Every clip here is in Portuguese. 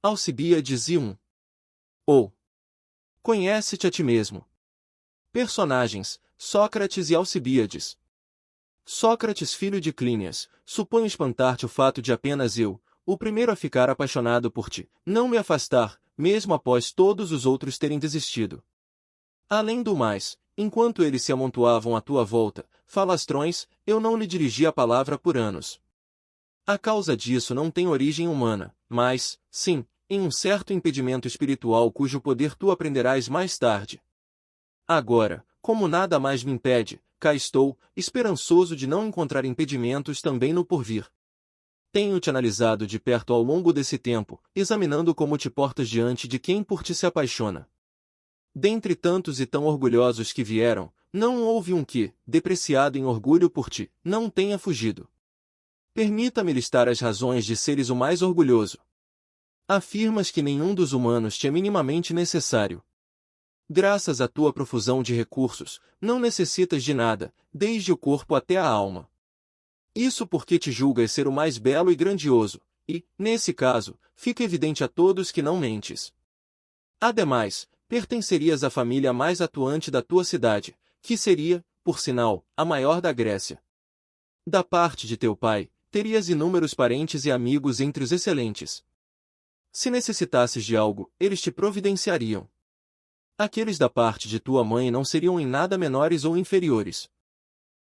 Alcibíades I. Ou conhece-te a ti mesmo. Personagens: Sócrates e Alcibíades. Sócrates, filho de Clínias, suponho espantar-te o fato de apenas eu, o primeiro a ficar apaixonado por ti, não me afastar, mesmo após todos os outros terem desistido. Além do mais, enquanto eles se amontoavam à tua volta, falastrões, eu não lhe dirigi a palavra por anos. A causa disso não tem origem humana, mas, sim, em um certo impedimento espiritual cujo poder tu aprenderás mais tarde. Agora, como nada mais me impede, cá estou, esperançoso de não encontrar impedimentos também no porvir. Tenho-te analisado de perto ao longo desse tempo, examinando como te portas diante de quem por ti se apaixona. Dentre tantos e tão orgulhosos que vieram, não houve um que, depreciado em orgulho por ti, não tenha fugido. Permita-me listar as razões de seres o mais orgulhoso. Afirmas que nenhum dos humanos te é minimamente necessário. Graças à tua profusão de recursos, não necessitas de nada, desde o corpo até a alma. Isso porque te julgas ser o mais belo e grandioso, e, nesse caso, fica evidente a todos que não mentes. Ademais, pertencerias à família mais atuante da tua cidade, que seria, por sinal, a maior da Grécia. Da parte de teu pai, terias inúmeros parentes e amigos entre os excelentes. Se necessitasses de algo, eles te providenciariam. Aqueles da parte de tua mãe não seriam em nada menores ou inferiores.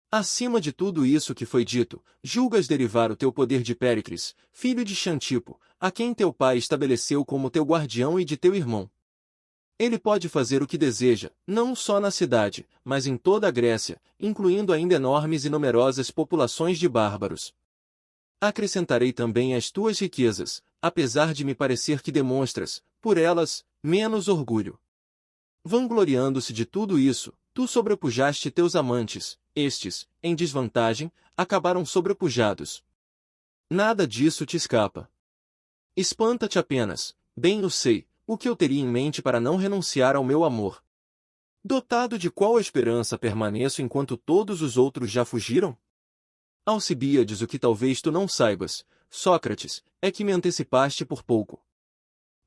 Acima de tudo isso que foi dito, julgas derivar o teu poder de Péricles, filho de Xantipo, a quem teu pai estabeleceu como teu guardião e de teu irmão. Ele pode fazer o que deseja, não só na cidade, mas em toda a Grécia, incluindo ainda enormes e numerosas populações de bárbaros. Acrescentarei também as tuas riquezas, apesar de me parecer que demonstras, por elas, menos orgulho. Vangloriando-se de tudo isso, tu sobrepujaste teus amantes, estes, em desvantagem, acabaram sobrepujados. Nada disso te escapa. Espanta-te apenas, bem o sei, o que eu teria em mente para não renunciar ao meu amor. Dotado de qual esperança permaneço enquanto todos os outros já fugiram? Alcibíades, o que talvez tu não saibas, Sócrates, é que me antecipaste por pouco.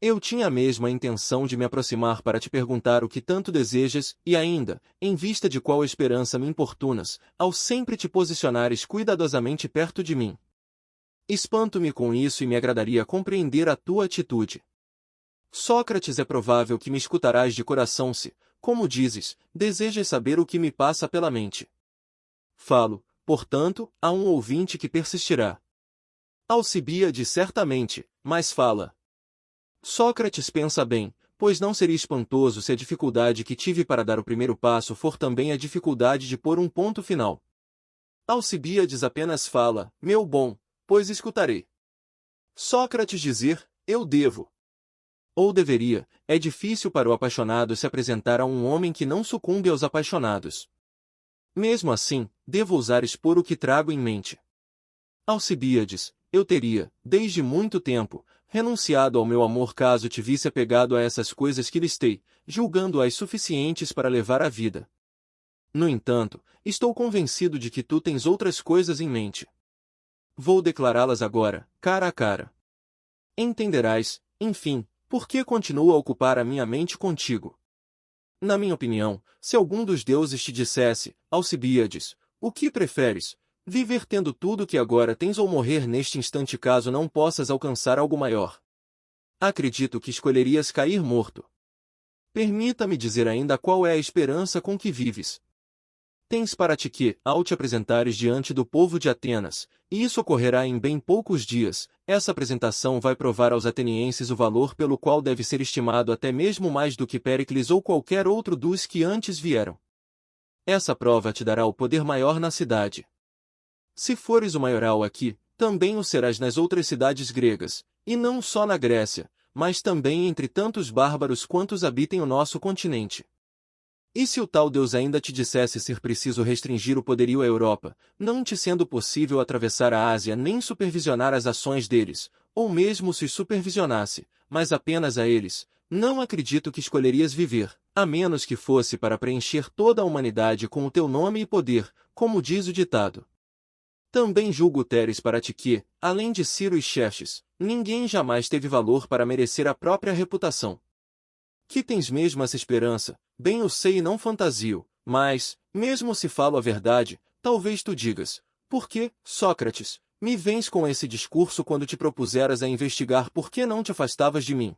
Eu tinha mesmo a intenção de me aproximar para te perguntar o que tanto desejas e ainda, em vista de qual esperança me importunas, ao sempre te posicionares cuidadosamente perto de mim. Espanto-me com isso e me agradaria compreender a tua atitude. Sócrates, é provável que me escutarás de coração se, como dizes, desejas saber o que me passa pela mente. Falo, portanto, a um ouvinte que persistirá. Alcibíades, certamente, mas fala. Sócrates, pensa bem, pois não seria espantoso se a dificuldade que tive para dar o primeiro passo for também a dificuldade de pôr um ponto final. Alcibíades apenas fala, meu bom, pois escutarei. Sócrates dizer, eu devo. Ou deveria, é difícil para o apaixonado se apresentar a um homem que não sucumbe aos apaixonados. Mesmo assim, devo ousar expor o que trago em mente. Alcibíades, eu teria, desde muito tempo, renunciado ao meu amor caso te visse apegado a essas coisas que listei, julgando-as suficientes para levar a vida. No entanto, estou convencido de que tu tens outras coisas em mente. Vou declará-las agora, cara a cara. Entenderás, enfim, por que continuo a ocupar a minha mente contigo. Na minha opinião, se algum dos deuses te dissesse, Alcibíades, o que preferes, viver tendo tudo que agora tens ou morrer neste instante caso não possas alcançar algo maior? Acredito que escolherias cair morto. Permita-me dizer ainda qual é a esperança com que vives. Tens para ti que, ao te apresentares diante do povo de Atenas, e isso ocorrerá em bem poucos dias, essa apresentação vai provar aos atenienses o valor pelo qual deve ser estimado até mesmo mais do que Péricles ou qualquer outro dos que antes vieram. Essa prova te dará o poder maior na cidade. Se fores o maioral aqui, também o serás nas outras cidades gregas, e não só na Grécia, mas também entre tantos bárbaros quantos habitem o nosso continente. E se o tal Deus ainda te dissesse ser preciso restringir o poderio à Europa, não te sendo possível atravessar a Ásia nem supervisionar as ações deles, ou mesmo se os supervisionasse, mas apenas a eles, não acredito que escolherias viver, a menos que fosse para preencher toda a humanidade com o teu nome e poder, como diz o ditado. Também julgo teres para ti que, além de Ciro e Xerxes, ninguém jamais teve valor para merecer a própria reputação. Que tens mesmo essa esperança, bem eu sei e não fantasio, mas, mesmo se falo a verdade, talvez tu digas, por que, Sócrates, me vens com esse discurso quando te propuseras a investigar por que não te afastavas de mim?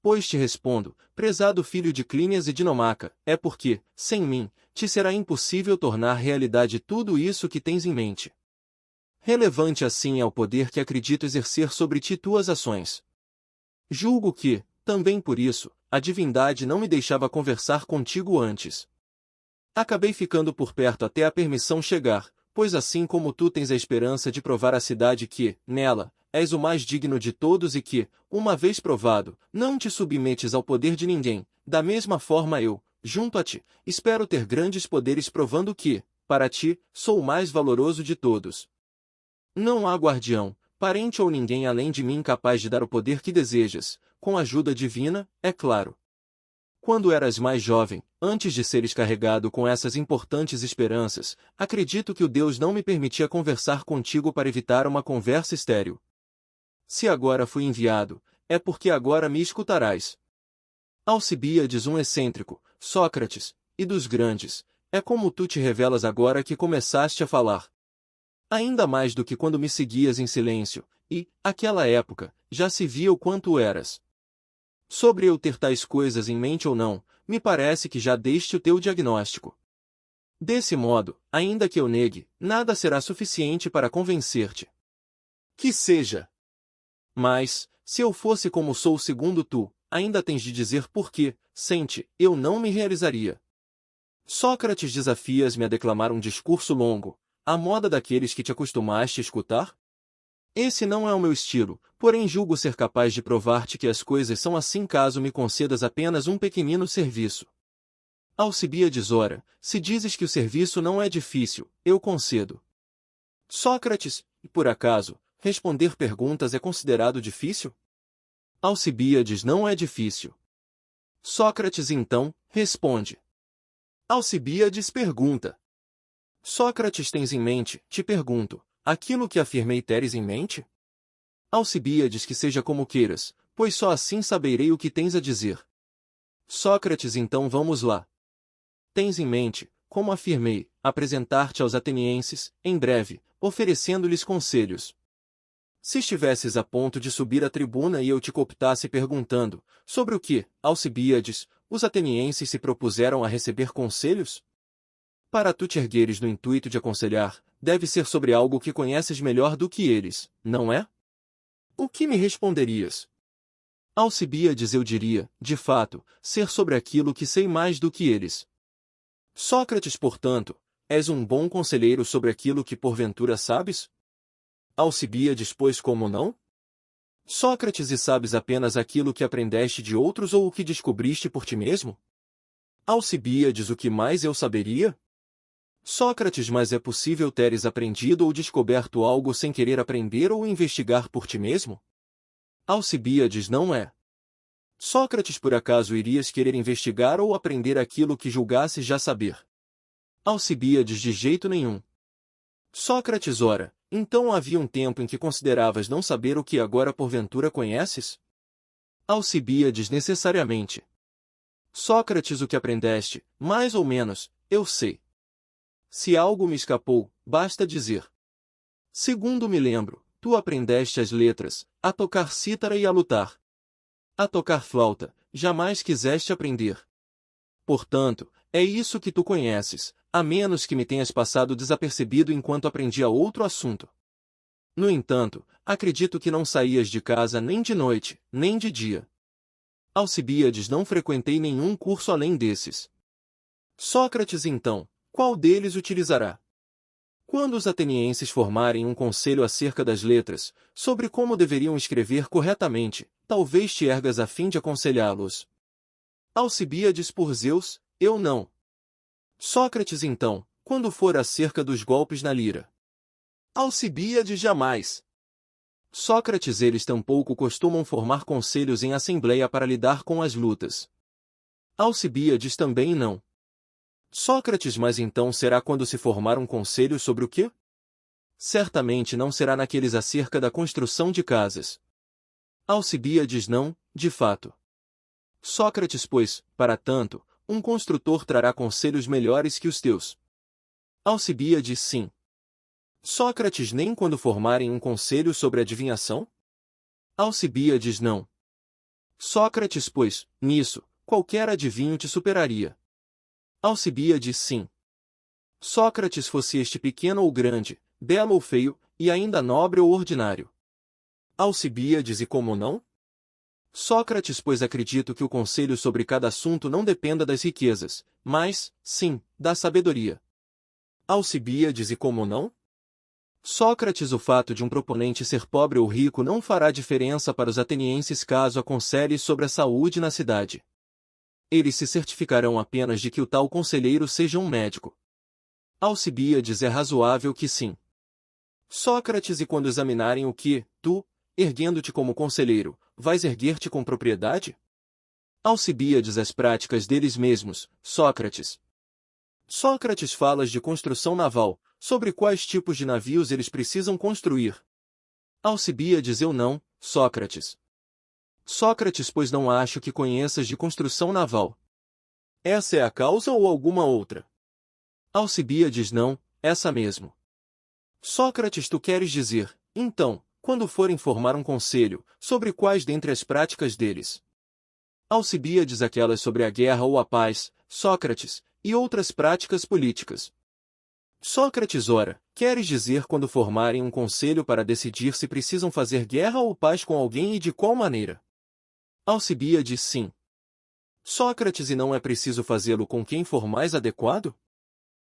Pois te respondo, prezado filho de Clínias e Dinomaca, é porque, sem mim, te será impossível tornar realidade tudo isso que tens em mente. Relevante assim é o poder que acredito exercer sobre ti tuas ações. Julgo que, também por isso, a divindade não me deixava conversar contigo antes. Acabei ficando por perto até a permissão chegar, pois assim como tu tens a esperança de provar à cidade que, nela, és o mais digno de todos e que, uma vez provado, não te submetes ao poder de ninguém, da mesma forma eu, junto a ti, espero ter grandes poderes provando que, para ti, sou o mais valoroso de todos. Não há guardião, parente ou ninguém além de mim capaz de dar o poder que desejas, com ajuda divina, é claro. Quando eras mais jovem, antes de seres carregado com essas importantes esperanças, acredito que o Deus não me permitia conversar contigo para evitar uma conversa estéril. Se agora fui enviado, é porque agora me escutarás. Alcibíades, um excêntrico, Sócrates, e dos grandes, é como tu te revelas agora que começaste a falar. Ainda mais do que quando me seguias em silêncio, e, àquela época, já se via o quanto eras. Sobre eu ter tais coisas em mente ou não, me parece que já deste o teu diagnóstico. Desse modo, ainda que eu negue, nada será suficiente para convencer-te. Que seja. Mas, se eu fosse como sou segundo tu, ainda tens de dizer por que, sente, eu não me realizaria. Sócrates, desafias-me a declamar um discurso longo, à moda daqueles que te acostumaste a escutar? Esse não é o meu estilo, porém julgo ser capaz de provar-te que as coisas são assim caso me concedas apenas um pequenino serviço. Alcibíades, ora, se dizes que o serviço não é difícil, eu concedo. Sócrates, e por acaso, responder perguntas é considerado difícil? Alcibíades, não é difícil. Sócrates então, responde. Alcibíades pergunta. Sócrates, tens em mente, te pergunto, aquilo que afirmei teres em mente? Alcibíades, que seja como queiras, pois só assim saberei o que tens a dizer. Sócrates, então vamos lá. Tens em mente, como afirmei, apresentar-te aos atenienses, em breve, oferecendo-lhes conselhos. Se estivesses a ponto de subir à tribuna e eu te cooptasse perguntando, sobre o que, Alcibíades, os atenienses se propuseram a receber conselhos? Para tu te ergueres no intuito de aconselhar, deve ser sobre algo que conheces melhor do que eles, não é? O que me responderias? Alcibíades, eu diria, de fato, ser sobre aquilo que sei mais do que eles. Sócrates, portanto, és um bom conselheiro sobre aquilo que porventura sabes? Alcibíades, pois como não? Sócrates, e sabes apenas aquilo que aprendeste de outros ou o que descobriste por ti mesmo? Alcibíades, o que mais eu saberia? Sócrates, mas é possível teres aprendido ou descoberto algo sem querer aprender ou investigar por ti mesmo? Alcibíades, não é. Sócrates, por acaso irias querer investigar ou aprender aquilo que julgasses já saber? Alcibíades, de jeito nenhum. Sócrates, ora, então havia um tempo em que consideravas não saber o que agora porventura conheces? Alcibíades, necessariamente. Sócrates, o que aprendeste, mais ou menos, eu sei. Se algo me escapou, basta dizer. Segundo me lembro, tu aprendeste as letras, a tocar cítara e a lutar. A tocar flauta, jamais quiseste aprender. Portanto, é isso que tu conheces, a menos que me tenhas passado desapercebido enquanto aprendia outro assunto. No entanto, acredito que não saías de casa nem de noite, nem de dia. Alcibíades, não frequentei nenhum curso além desses. Sócrates, então, qual deles utilizará? Quando os atenienses formarem um conselho acerca das letras, sobre como deveriam escrever corretamente, talvez te ergas a fim de aconselhá-los. Alcibíades, por Zeus, eu não. Sócrates, então, quando for acerca dos golpes na lira. Alcibíades, jamais. Sócrates, eles tampouco costumam formar conselhos em assembleia para lidar com as lutas. Alcibíades, também não. Sócrates, mas então será quando se formar um conselho sobre o quê? Certamente não será naqueles acerca da construção de casas. Alcibíades não, de fato. Sócrates, pois, para tanto, um construtor trará conselhos melhores que os teus. Alcibíades, sim. Sócrates nem quando formarem um conselho sobre adivinhação? Alcibíades, não. Sócrates, pois, nisso, qualquer adivinho te superaria. Alcibíades, sim. Sócrates, fosse este pequeno ou grande, belo ou feio, e ainda nobre ou ordinário. Alcibíades, e como não? Sócrates, pois acredito que o conselho sobre cada assunto não dependa das riquezas, mas, sim, da sabedoria. Alcibíades, e como não? Sócrates, o fato de um proponente ser pobre ou rico não fará diferença para os atenienses caso aconselhe sobre a saúde na cidade. Eles se certificarão apenas de que o tal conselheiro seja um médico. Alcibíades, é razoável que sim. Sócrates, e quando examinarem o que, tu, erguendo-te como conselheiro, vais erguer-te com propriedade? Alcibíades, as práticas deles mesmos, Sócrates. Sócrates, falas de construção naval, sobre quais tipos de navios eles precisam construir. Alcibíades, eu não, Sócrates. Sócrates, pois não acho que conheças de construção naval. Essa é a causa ou alguma outra? Alcibíades, não, essa mesmo. Sócrates, tu queres dizer, então, quando forem formar um conselho, sobre quais dentre as práticas deles? Alcibíades, aquelas sobre a guerra ou a paz, Sócrates, e outras práticas políticas. Sócrates, ora, queres dizer quando formarem um conselho para decidir se precisam fazer guerra ou paz com alguém e de qual maneira? Alcibíades, sim. Sócrates, e não é preciso fazê-lo com quem for mais adequado?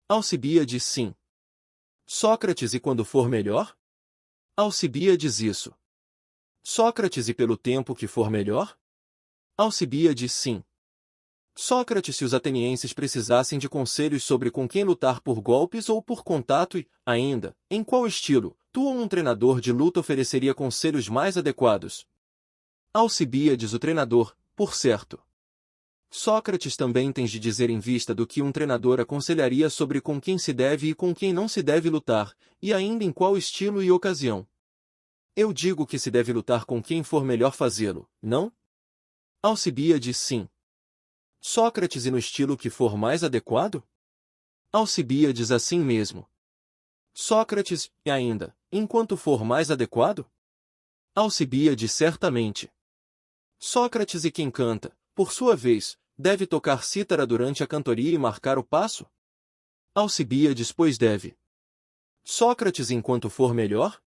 Alcibíades, sim. Sócrates, e quando for melhor? Alcibíades, isso. Sócrates, e pelo tempo que for melhor? Alcibíades, sim. Sócrates, se os atenienses precisassem de conselhos sobre com quem lutar por golpes ou por contato e, ainda, em qual estilo, tu ou um treinador de luta ofereceria conselhos mais adequados? Alcibíades, o treinador, por certo. Sócrates, também tens de dizer em vista do que um treinador aconselharia sobre com quem se deve e com quem não se deve lutar, e ainda em qual estilo e ocasião. Eu digo que se deve lutar com quem for melhor fazê-lo, não? Alcibíades, sim. Sócrates, e no estilo que for mais adequado? Alcibíades, assim mesmo. Sócrates, e ainda, enquanto for mais adequado? Alcibíades, certamente. Sócrates, e quem canta, por sua vez, deve tocar cítara durante a cantoria e marcar o passo? Alcibíades, pois deve. Sócrates, enquanto for melhor?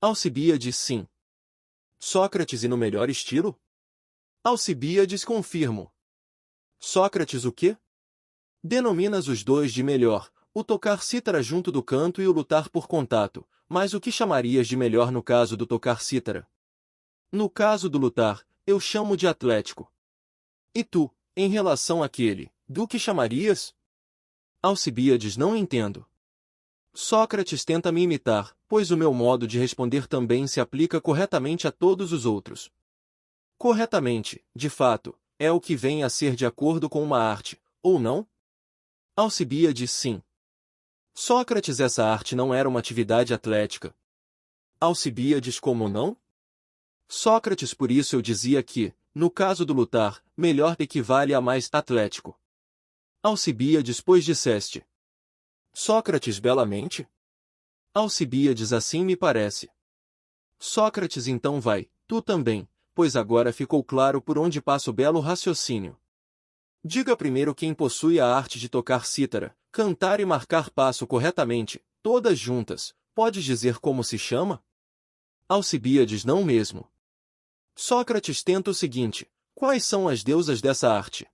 Alcibíades, sim. Sócrates, e no melhor estilo? Alcibíades, confirmo. Sócrates, o quê? Denominas os dois de melhor, o tocar cítara junto do canto e o lutar por contato, mas o que chamarias de melhor no caso do tocar cítara? No caso do lutar, eu chamo de atlético. E tu, em relação àquele, do que chamarias? Alcibíades, não entendo. Sócrates, tenta me imitar, pois o meu modo de responder também se aplica corretamente a todos os outros. Corretamente, de fato, é o que vem a ser de acordo com uma arte, ou não? Alcibíades, sim. Sócrates, essa arte não era uma atividade atlética. Alcibíades, como não? Sócrates, por isso eu dizia que, no caso do lutar, melhor equivale a mais atlético. Alcibíades, pois disseste. Sócrates, belamente? Alcibíades, assim me parece. Sócrates, então vai, tu também, pois agora ficou claro por onde passa o belo raciocínio. Diga primeiro quem possui a arte de tocar cítara, cantar e marcar passo corretamente, todas juntas, podes dizer como se chama? Alcibíades, não mesmo. Sócrates, tenta o seguinte, quais são as deusas dessa arte?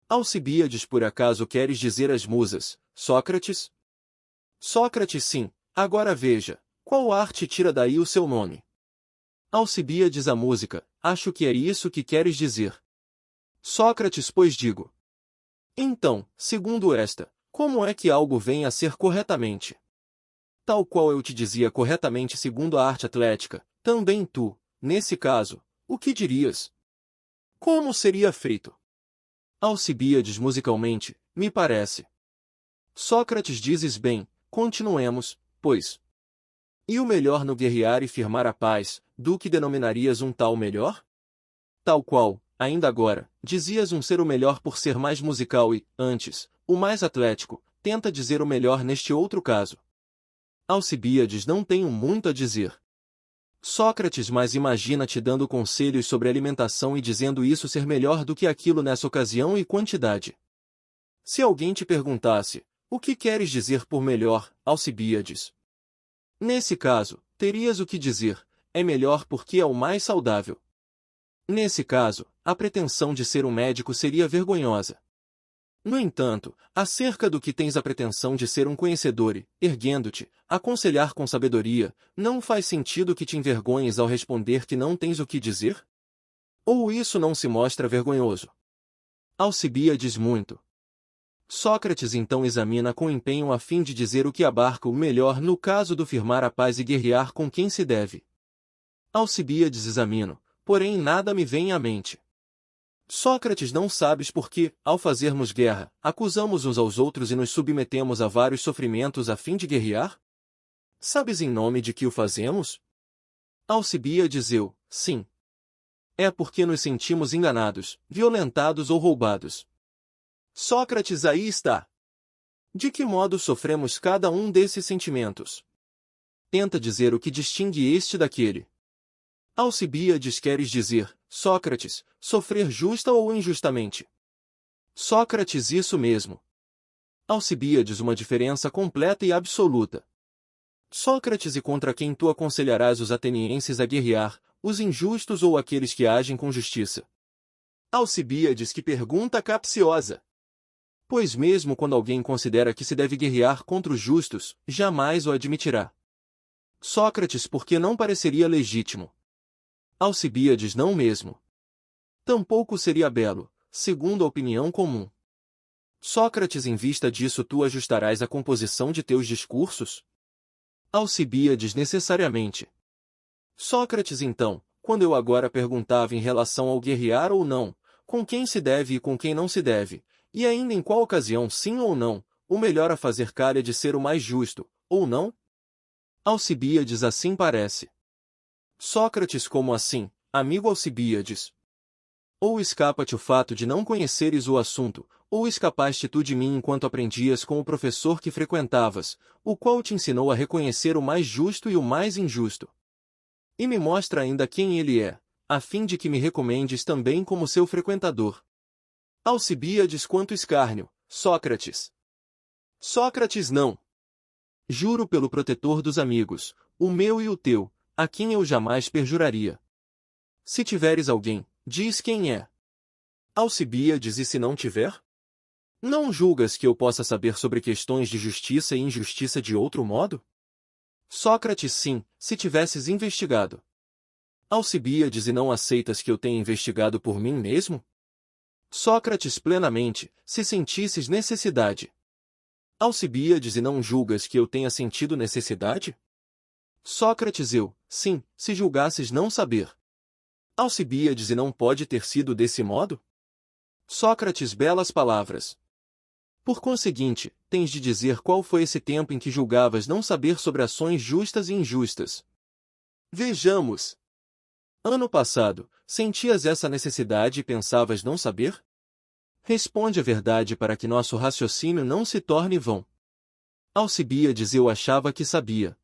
Alcibíades, por acaso queres dizer as musas, Sócrates? Sócrates, sim, agora veja, qual arte tira daí o seu nome? Alcibíades, a música, acho que é isso que queres dizer. Sócrates, pois digo. Então, segundo esta, como é que algo vem a ser corretamente? Tal qual eu te dizia corretamente segundo a arte atlética, também tu, nesse caso, o que dirias? Como seria feito? Alcibíades, musicalmente, me parece. Sócrates, dizes bem, continuemos, pois. E o melhor no guerrear e firmar a paz, do que denominarias um tal melhor? Tal qual, ainda agora, dizias um ser o melhor por ser mais musical e, antes, o mais atlético, tenta dizer o melhor neste outro caso. Alcibíades não tenho muito a dizer. Sócrates, mas imagina-te dando conselhos sobre alimentação e dizendo isso ser melhor do que aquilo nessa ocasião e quantidade. Se alguém te perguntasse, o que queres dizer por melhor, Alcibíades? Nesse caso, terias o que dizer, é melhor porque é o mais saudável. Nesse caso, a pretensão de ser um médico seria vergonhosa. No entanto, acerca do que tens a pretensão de ser um conhecedor e, erguendo-te, aconselhar com sabedoria, não faz sentido que te envergonhes ao responder que não tens o que dizer? Ou isso não se mostra vergonhoso? Alcibíades muito. Sócrates então examina com empenho a fim de dizer o que abarca o melhor no caso do firmar a paz e guerrear com quem se deve. Alcibíades examino, porém nada me vem à mente. Sócrates, não sabes por que, ao fazermos guerra, acusamos uns aos outros e nos submetemos a vários sofrimentos a fim de guerrear? Sabes em nome de que o fazemos? Alcibíades eu, sim. É porque nos sentimos enganados, violentados ou roubados. Sócrates, aí está. De que modo sofremos cada um desses sentimentos? Tenta dizer o que distingue este daquele. Alcibíades, queres dizer, Sócrates, sofrer justa ou injustamente? Sócrates, isso mesmo. Alcibíades, uma diferença completa e absoluta. Sócrates, e contra quem tu aconselharás os atenienses a guerrear, os injustos ou aqueles que agem com justiça? Alcibíades, que pergunta capciosa! Pois mesmo quando alguém considera que se deve guerrear contra os justos, jamais o admitirá. Sócrates, porque não pareceria legítimo. Alcibíades, não mesmo. Tampouco seria belo, segundo a opinião comum. Sócrates, em vista disso tu ajustarás a composição de teus discursos? Alcibíades, necessariamente. Sócrates, então, quando eu agora perguntava em relação ao guerrear ou não, com quem se deve e com quem não se deve, e ainda em qual ocasião sim ou não, o melhor a fazer calha de ser o mais justo, ou não? Alcibíades, assim parece. Sócrates, como assim, amigo Alcibíades? Ou escapa-te o fato de não conheceres o assunto, ou escapaste tu de mim enquanto aprendias com o professor que frequentavas, o qual te ensinou a reconhecer o mais justo e o mais injusto. E me mostra ainda quem ele é, a fim de que me recomendes também como seu frequentador. Alcibíades, quanto escárnio, Sócrates. Sócrates, não. Juro pelo protetor dos amigos, o meu e o teu, a quem eu jamais perjuraria. Se tiveres alguém, diz quem é. Alcibíades, e se não tiver? Não julgas que eu possa saber sobre questões de justiça e injustiça de outro modo? Sócrates, sim, se tivesses investigado. Alcibíades, e não aceitas que eu tenha investigado por mim mesmo? Sócrates, plenamente, se sentisses necessidade. Alcibíades, e não julgas que eu tenha sentido necessidade? Sócrates, eu, sim, se julgasses não saber. Alcibíades, e não pode ter sido desse modo? Sócrates, belas palavras. Por conseguinte, tens de dizer qual foi esse tempo em que julgavas não saber sobre ações justas e injustas. Vejamos. Ano passado, sentias essa necessidade e pensavas não saber? Responde a verdade para que nosso raciocínio não se torne vão. Alcibíades, eu achava que sabia.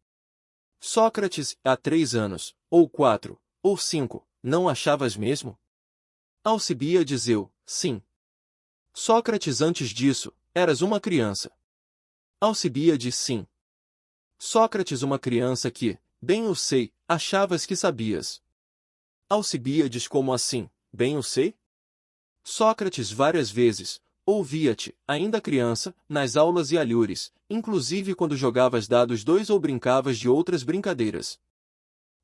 Sócrates, há 3 anos, ou 4, ou 5, não achavas mesmo? Alcibíades, eu, sim. Sócrates, antes disso, eras uma criança. Alcibíades, sim. Sócrates, uma criança que, bem eu sei, achavas que sabias. Alcibíades, como assim, bem eu sei? Sócrates, várias vezes, ouvia-te, ainda criança, nas aulas e alhures, inclusive quando jogavas dados 2 ou brincavas de outras brincadeiras.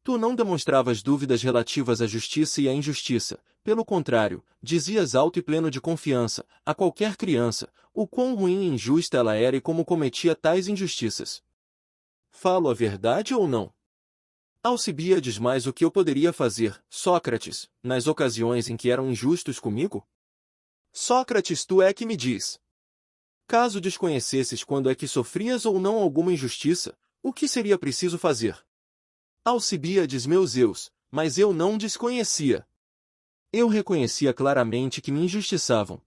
Tu não demonstravas dúvidas relativas à justiça e à injustiça, pelo contrário, dizias alto e pleno de confiança, a qualquer criança, o quão ruim e injusta ela era e como cometia tais injustiças. Falo a verdade ou não? Alcibíades, mais o que eu poderia fazer, Sócrates, nas ocasiões em que eram injustos comigo? Sócrates, tu é que me diz. Caso desconhecesses quando é que sofrias ou não alguma injustiça, o que seria preciso fazer? Alcibíades, meu Zeus, mas eu não desconhecia. Eu reconhecia claramente que me injustiçavam.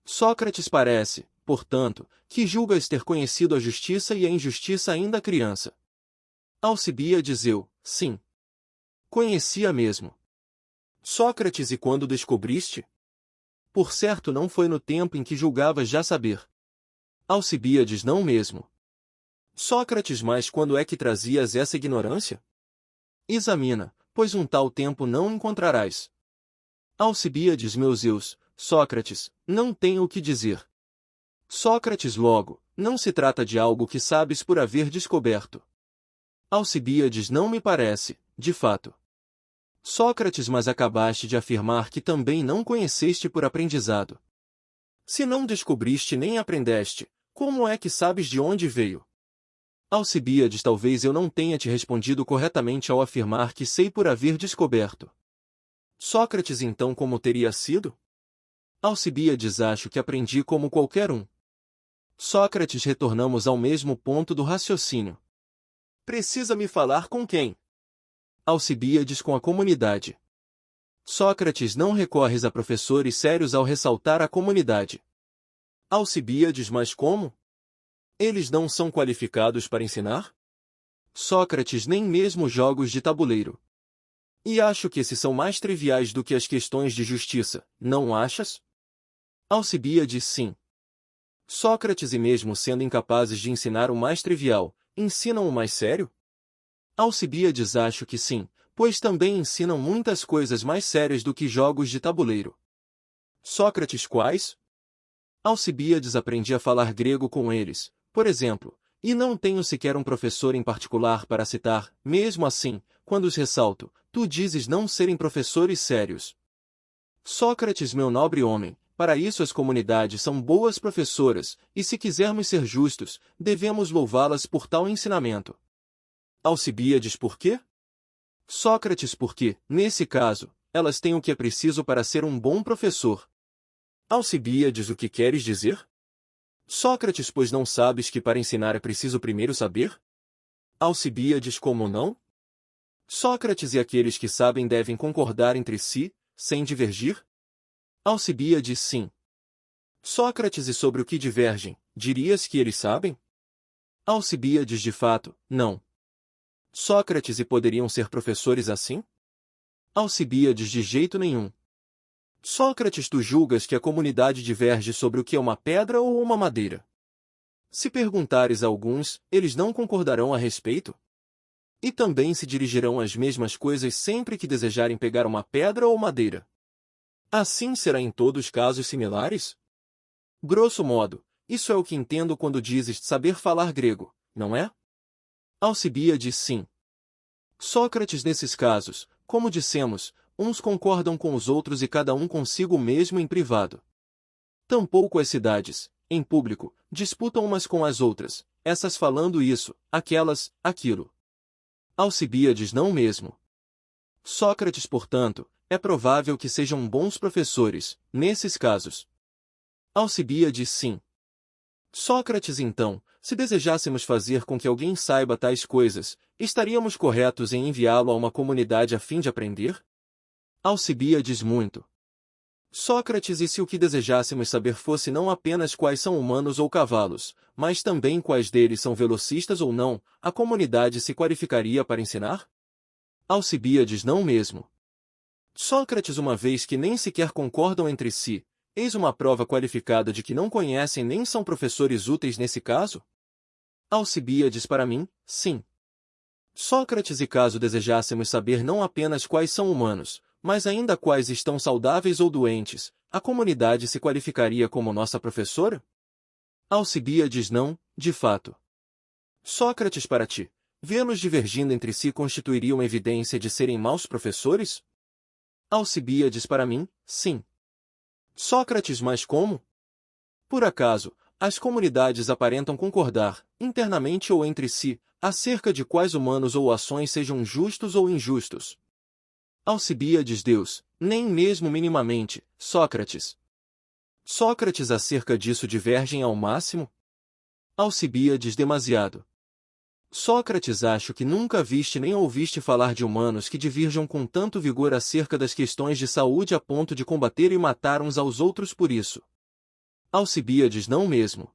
Sócrates, parece, portanto, que julgas ter conhecido a justiça e a injustiça ainda criança. Alcibíades, eu, sim. Conhecia mesmo. Sócrates, e quando descobriste? Por certo, não foi no tempo em que julgavas já saber. Alcibíades, não mesmo. Sócrates, mas quando é que trazias essa ignorância? Examina, pois um tal tempo não encontrarás. Alcibíades, meu Zeus, Sócrates, não tenho o que dizer. Sócrates, logo, não se trata de algo que sabes por haver descoberto. Alcibíades, não me parece, de fato. Sócrates, mas acabaste de afirmar que também não conheceste por aprendizado. Se não descobriste nem aprendeste, como é que sabes de onde veio? Alcibíades, talvez eu não tenha te respondido corretamente ao afirmar que sei por haver descoberto. Sócrates, então, como teria sido? Alcibíades, acho que aprendi como qualquer um. Sócrates, retornamos ao mesmo ponto do raciocínio. Precisa me falar com quem? Alcibíades, com a comunidade. Sócrates, não recorres a professores sérios ao ressaltar a comunidade. Alcibíades, mas como? Eles não são qualificados para ensinar? Sócrates, nem mesmo jogos de tabuleiro. E acho que esses são mais triviais do que as questões de justiça, não achas? Alcibíades, sim. Sócrates, e mesmo sendo incapazes de ensinar o mais trivial, ensinam o mais sério? Alcibíades, acho que sim, pois também ensinam muitas coisas mais sérias do que jogos de tabuleiro. Sócrates, quais? Alcibíades, aprendi a falar grego com eles, por exemplo, e não tenho sequer um professor em particular para citar. Mesmo assim, quando os ressalto, tu dizes não serem professores sérios. Sócrates, meu nobre homem, para isso as comunidades são boas professoras, e se quisermos ser justos, devemos louvá-las por tal ensinamento. Alcibíades, por quê? Sócrates, porque, nesse caso, elas têm o que é preciso para ser um bom professor. Alcibíades, o que queres dizer? Sócrates, pois não sabes que para ensinar é preciso primeiro saber? Alcibíades, como não? Sócrates, e aqueles que sabem devem concordar entre si, sem divergir? Alcibíades, sim. Sócrates, e sobre o que divergem, dirias que eles sabem? Alcibíades, de fato, não. Sócrates, e poderiam ser professores assim? Alcibíades, de jeito nenhum. Sócrates, tu julgas que a comunidade diverge sobre o que é uma pedra ou uma madeira? Se perguntares a alguns, eles não concordarão a respeito? E também se dirigirão às mesmas coisas sempre que desejarem pegar uma pedra ou madeira. Assim será em todos casos similares? Grosso modo, isso é o que entendo quando dizes saber falar grego, não é? Alcibíades, sim. Sócrates, nesses casos, como dissemos, uns concordam com os outros e cada um consigo mesmo em privado. Tampouco as cidades, em público, disputam umas com as outras, essas falando isso, aquelas, aquilo. Alcibíades, não mesmo. Sócrates, portanto, é provável que sejam bons professores, nesses casos. Alcibíades, sim. Sócrates, então, se desejássemos fazer com que alguém saiba tais coisas, estaríamos corretos em enviá-lo a uma comunidade a fim de aprender? Alcibíades, muito. Sócrates, e se o que desejássemos saber fosse não apenas quais são humanos ou cavalos, mas também quais deles são velocistas ou não, a comunidade se qualificaria para ensinar? Alcibíades, não mesmo. Sócrates, uma vez que nem sequer concordam entre si, eis uma prova qualificada de que não conhecem nem são professores úteis nesse caso? Alcibíades, para mim, sim. Sócrates, e caso desejássemos saber não apenas quais são humanos, mas ainda quais estão saudáveis ou doentes, a comunidade se qualificaria como nossa professora? Alcibíades, não, de fato. Sócrates, para ti, vê-los divergindo entre si constituiria uma evidência de serem maus professores? Alcibíades, para mim, sim. Sócrates, mas como? Por acaso, as comunidades aparentam concordar, internamente ou entre si, acerca de quais humanos ou ações sejam justos ou injustos? Alcibíades, Deus, nem mesmo minimamente, Sócrates. Sócrates, acerca disso divergem ao máximo? Alcibíades, demasiado. Sócrates, acho que nunca viste nem ouviste falar de humanos que divirjam com tanto vigor acerca das questões de saúde a ponto de combater e matar uns aos outros por isso. Alcibíades, não mesmo.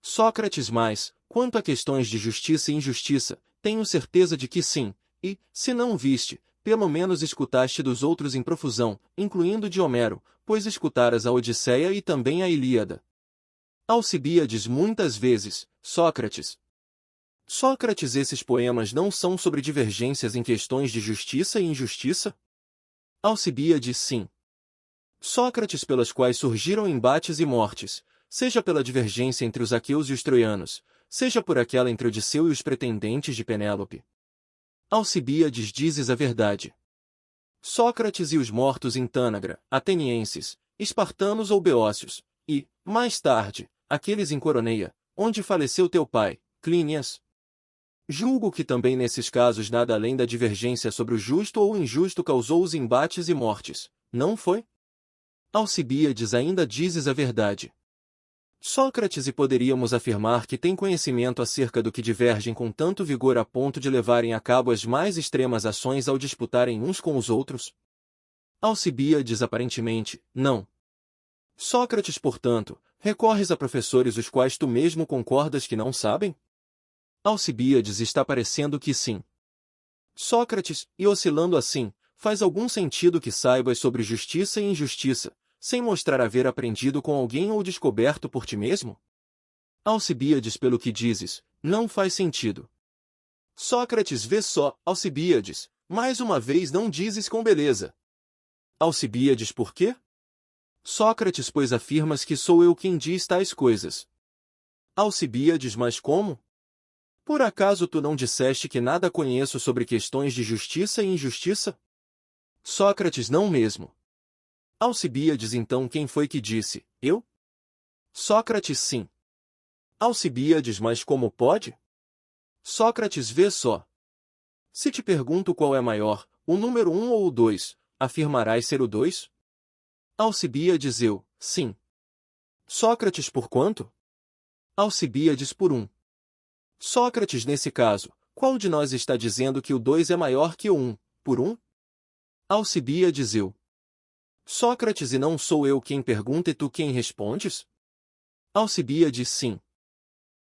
Sócrates, mais, quanto a questões de justiça e injustiça, tenho certeza de que sim, e, se não viste, pelo menos escutaste dos outros em profusão, incluindo de Homero, pois escutaras a Odisseia e também a Ilíada. Alcibíades, muitas vezes, Sócrates. Sócrates, esses poemas não são sobre divergências em questões de justiça e injustiça? Alcibíades, sim. Sócrates, pelas quais surgiram embates e mortes, seja pela divergência entre os aqueus e os troianos, seja por aquela entre Odisseu e os pretendentes de Penélope. Alcibíades, dizes a verdade. Sócrates e os mortos em Tânagra, atenienses, espartanos ou beócios, e, mais tarde, aqueles em Coroneia, onde faleceu teu pai, Clínias. Julgo que também nesses casos nada além da divergência sobre o justo ou o injusto causou os embates e mortes, não foi? Alcibíades, ainda dizes a verdade. Sócrates, e poderíamos afirmar que tem conhecimento acerca do que divergem com tanto vigor a ponto de levarem a cabo as mais extremas ações ao disputarem uns com os outros? Alcibíades, aparentemente, não. Sócrates, portanto, recorres a professores os quais tu mesmo concordas que não sabem? Alcibíades, está parecendo que sim. Sócrates, e oscilando assim, faz algum sentido que saibas sobre justiça e injustiça, sem mostrar haver aprendido com alguém ou descoberto por ti mesmo? Alcibíades, pelo que dizes, não faz sentido. Sócrates, vê só, Alcibíades, mais uma vez não dizes com beleza. Alcibíades, por quê? Sócrates, pois afirmas que sou eu quem diz tais coisas. Alcibíades, mas como? Por acaso tu não disseste que nada conheço sobre questões de justiça e injustiça? Sócrates, não mesmo. Alcibíades, então quem foi que disse, eu? Sócrates, sim. Alcibíades, mas como pode? Sócrates, vê só. Se te pergunto qual é maior, o número 1 ou o 2, afirmarás ser o 2? Alcibíades, eu, sim. Sócrates, por quanto? Alcibíades, por 1. Sócrates, nesse caso, qual de nós está dizendo que o 2 é maior que o 1, por 1? Alcibíades, eu. Sócrates, e não sou eu quem pergunta e tu quem respondes? Alcibíades, sim.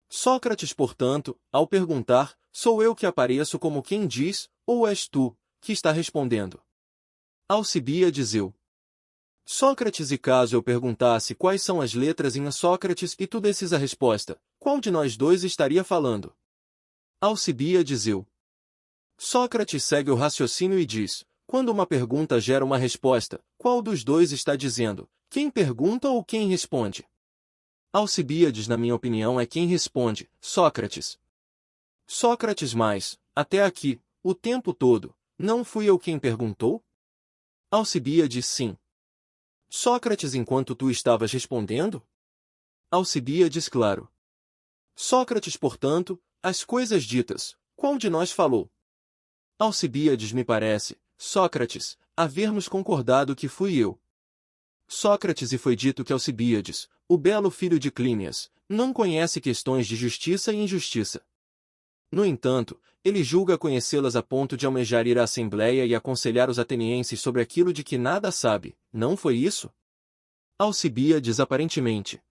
Sócrates, portanto, ao perguntar, sou eu que apareço como quem diz, ou és tu, que está respondendo? Alcibíades, eu. Sócrates, e caso eu perguntasse quais são as letras em Sócrates e tu desses a resposta, qual de nós dois estaria falando? Alcibíades, eu. Sócrates segue o raciocínio e diz, quando uma pergunta gera uma resposta, qual dos dois está dizendo, quem pergunta ou quem responde? Alcibíades, na minha opinião, é quem responde, Sócrates. Sócrates, mais, até aqui, o tempo todo, não fui eu quem perguntou? Alcibíades, sim. Sócrates, enquanto tu estavas respondendo? Alcibíades, claro. Sócrates, portanto, as coisas ditas, qual de nós falou? Alcibíades, me parece, Sócrates, havermos concordado que fui eu. Sócrates, e foi dito que Alcibíades, o belo filho de Clínias, não conhece questões de justiça e injustiça. No entanto, ele julga conhecê-las a ponto de almejar ir à Assembleia e aconselhar os atenienses sobre aquilo de que nada sabe, não foi isso? Alcibíades, aparentemente.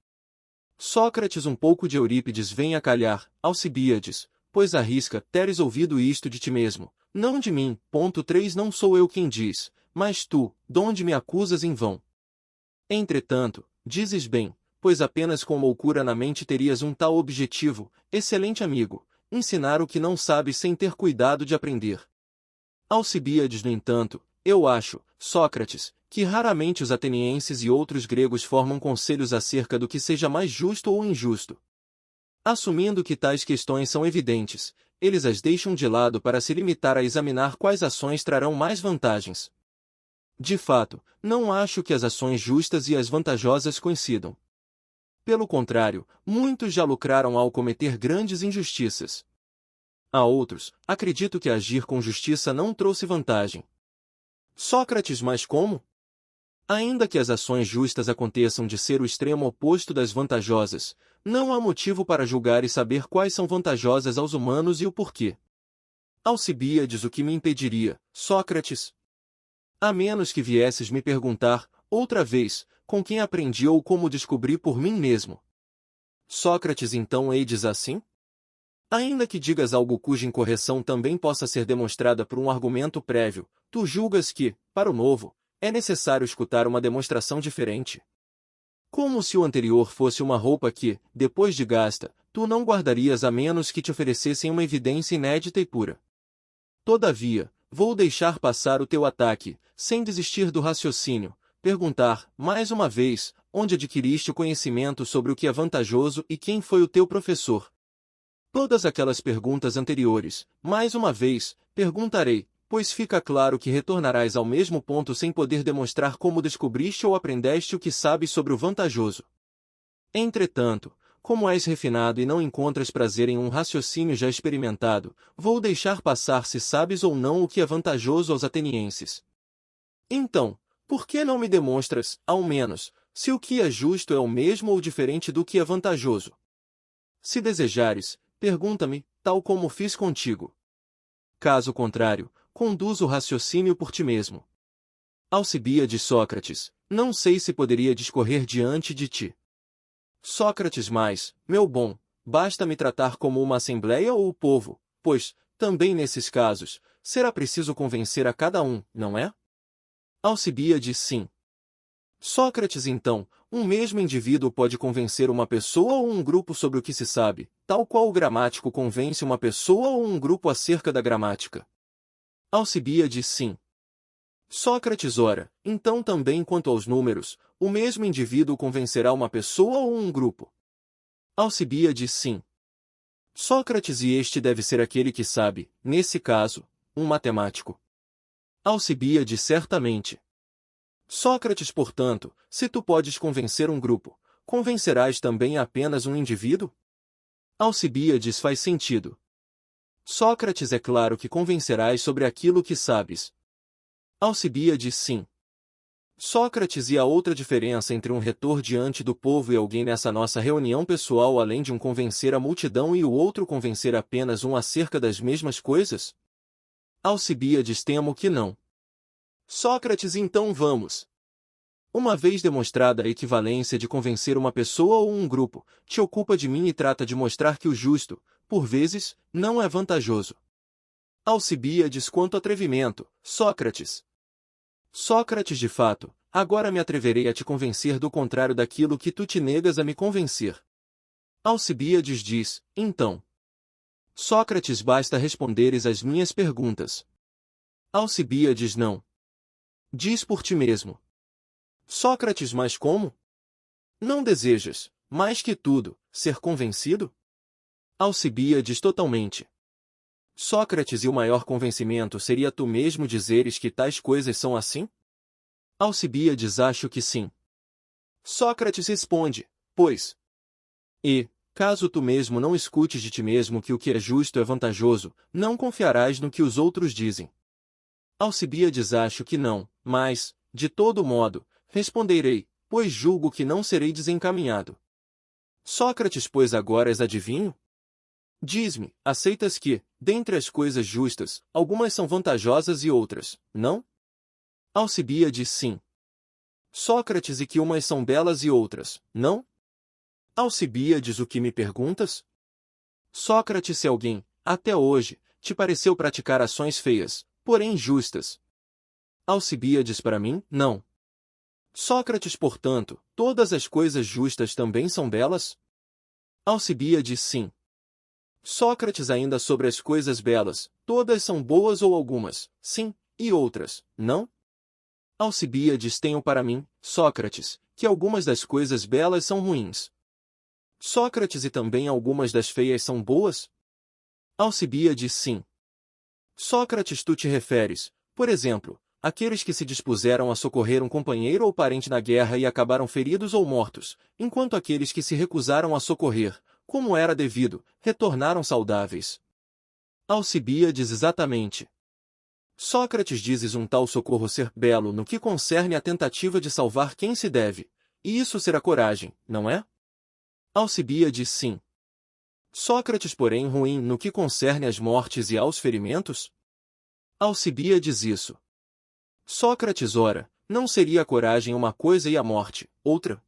Sócrates, um pouco de Eurípides vem a calhar, Alcibíades, pois arrisca teres ouvido isto de ti mesmo, não de mim. 3 Não sou eu quem diz, mas tu, donde me acusas em vão. Entretanto, dizes bem, pois apenas com loucura na mente terias um tal objetivo, excelente amigo, ensinar o que não sabes sem ter cuidado de aprender. Alcibíades, no entanto, eu acho, Sócrates, que raramente os atenienses e outros gregos formam conselhos acerca do que seja mais justo ou injusto. Assumindo que tais questões são evidentes, eles as deixam de lado para se limitar a examinar quais ações trarão mais vantagens. De fato, não acho que as ações justas e as vantajosas coincidam. Pelo contrário, muitos já lucraram ao cometer grandes injustiças. A outros, acredito que agir com justiça não trouxe vantagem. Sócrates, mas como? Ainda que as ações justas aconteçam de ser o extremo oposto das vantajosas, não há motivo para julgar e saber quais são vantajosas aos humanos e o porquê. Alcibíades, o que me impediria, Sócrates? A menos que viesses me perguntar, outra vez, com quem aprendi ou como descobri por mim mesmo. Sócrates, então eides assim? Ainda que digas algo cuja incorreção também possa ser demonstrada por um argumento prévio, tu julgas que, para o novo, é necessário escutar uma demonstração diferente. Como se o anterior fosse uma roupa que, depois de gasta, tu não guardarias a menos que te oferecessem uma evidência inédita e pura. Todavia, vou deixar passar o teu ataque, sem desistir do raciocínio, perguntar, mais uma vez, onde adquiriste o conhecimento sobre o que é vantajoso e quem foi o teu professor. Todas aquelas perguntas anteriores, mais uma vez, perguntarei, pois fica claro que retornarás ao mesmo ponto sem poder demonstrar como descobriste ou aprendeste o que sabes sobre o vantajoso. Entretanto, como és refinado e não encontras prazer em um raciocínio já experimentado, vou deixar passar se sabes ou não o que é vantajoso aos atenienses. Então, por que não me demonstras, ao menos, se o que é justo é o mesmo ou diferente do que é vantajoso? Se desejares, pergunta-me, tal como fiz contigo. Caso contrário, conduz o raciocínio por ti mesmo. Alcibíades, Sócrates, não sei se poderia discorrer diante de ti. Sócrates, mas, meu bom, basta me tratar como uma assembleia ou o povo, pois, também nesses casos, será preciso convencer a cada um, não é? Alcibíades, sim. Sócrates, então, um mesmo indivíduo pode convencer uma pessoa ou um grupo sobre o que se sabe, tal qual o gramático convence uma pessoa ou um grupo acerca da gramática. Alcibíades, sim. Sócrates, ora, então também quanto aos números, o mesmo indivíduo convencerá uma pessoa ou um grupo. Alcibíades, sim. Sócrates, e este deve ser aquele que sabe, nesse caso, um matemático. Alcibíades, certamente. Sócrates, portanto, se tu podes convencer um grupo, convencerás também apenas um indivíduo? Alcibíades, faz sentido. Sócrates, é claro que convencerás sobre aquilo que sabes. Alcibíades, sim. Sócrates, e a outra diferença entre um retor diante do povo e alguém nessa nossa reunião pessoal além de um convencer a multidão e o outro convencer apenas um acerca das mesmas coisas? Alcibíades, temo que não. Sócrates, então vamos. Uma vez demonstrada a equivalência de convencer uma pessoa ou um grupo, te ocupa de mim e trata de mostrar que o justo, por vezes, não é vantajoso. Alcibíades, quanto atrevimento, Sócrates. Sócrates, de fato, agora me atreverei a te convencer do contrário daquilo que tu te negas a me convencer. Alcibíades diz, então. Sócrates, basta responderes às minhas perguntas. Alcibíades, não. Diz por ti mesmo. Sócrates, mas como? Não desejas, mais que tudo, ser convencido? Alcibíades, totalmente. Sócrates, e o maior convencimento seria tu mesmo dizeres que tais coisas são assim? Alcibíades, acho que sim. Sócrates responde, pois. E, caso tu mesmo não escutes de ti mesmo que o que é justo é vantajoso, não confiarás no que os outros dizem. Alcibíades, acho que não, mas, de todo modo, responderei, pois julgo que não serei desencaminhado. Sócrates, pois agora és adivinho? Diz-me, aceitas que, dentre as coisas justas, algumas são vantajosas e outras, não? Alcibíades, sim. Sócrates, e que umas são belas e outras, não? Alcibíades, o que me perguntas? Sócrates, se alguém, até hoje, te pareceu praticar ações feias, porém justas. Alcibíades, para mim, não. Sócrates, portanto, todas as coisas justas também são belas? Alcibíades, sim. Sócrates, ainda sobre as coisas belas, todas são boas ou algumas, sim, e outras, não? Alcibíades, tenho para mim, Sócrates, que algumas das coisas belas são ruins. Sócrates, e também algumas das feias são boas? Alcibíades, sim. Sócrates, tu te referes, por exemplo, àqueles que se dispuseram a socorrer um companheiro ou parente na guerra e acabaram feridos ou mortos, enquanto aqueles que se recusaram a socorrer, como era devido, retornaram saudáveis. Alcibíades, exatamente. Sócrates, dizes um tal socorro ser belo no que concerne à tentativa de salvar quem se deve, e isso será coragem, não é? Alcibíades, sim. Sócrates, porém, ruim no que concerne às mortes e aos ferimentos? Alcibíades, isso. Sócrates, ora, não seria a coragem uma coisa e a morte, outra?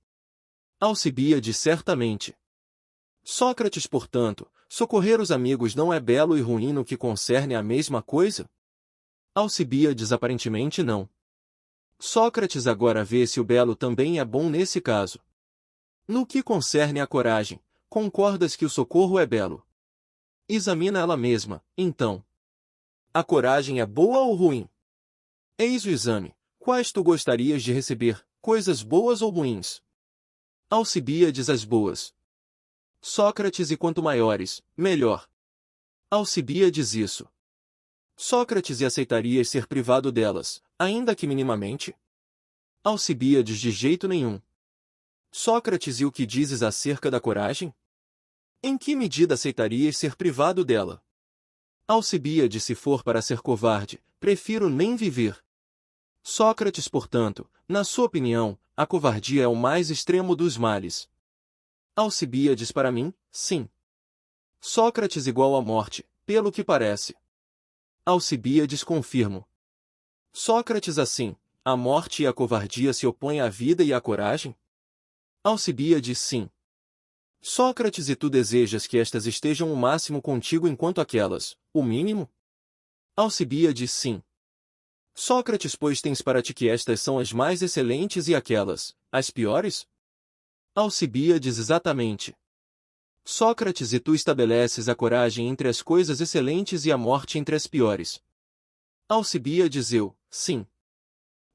Alcibíades, certamente. Sócrates, portanto, socorrer os amigos não é belo e ruim no que concerne à mesma coisa? Alcibíades, aparentemente não. Sócrates agora vê se o belo também é bom nesse caso. No que concerne à coragem, concordas que o socorro é belo? Examina ela mesma, então. A coragem é boa ou ruim? Eis o exame. Quais tu gostarias de receber, coisas boas ou ruins? Alcibíades, as boas. Sócrates, e quanto maiores, melhor. Alcibíades, isso. Sócrates, e aceitarias ser privado delas, ainda que minimamente? Alcibíades, de jeito nenhum. Sócrates, e o que dizes acerca da coragem? Em que medida aceitarias ser privado dela? Alcibíades, se for para ser covarde, prefiro nem viver. Sócrates, portanto, na sua opinião, a covardia é o mais extremo dos males. Alcibíades, para mim, sim. Sócrates, igual à morte, pelo que parece. Alcibíades, confirmo. Sócrates, assim, a morte e a covardia se opõem à vida e à coragem? Alcibíades, sim. Sócrates, e tu desejas que estas estejam o máximo contigo enquanto aquelas, o mínimo? Alcibíades, sim. Sócrates, pois tens para ti que estas são as mais excelentes e aquelas, as piores? Alcibíades, exatamente. Sócrates, e tu estabeleces a coragem entre as coisas excelentes e a morte entre as piores. Alcibíades, eu, sim.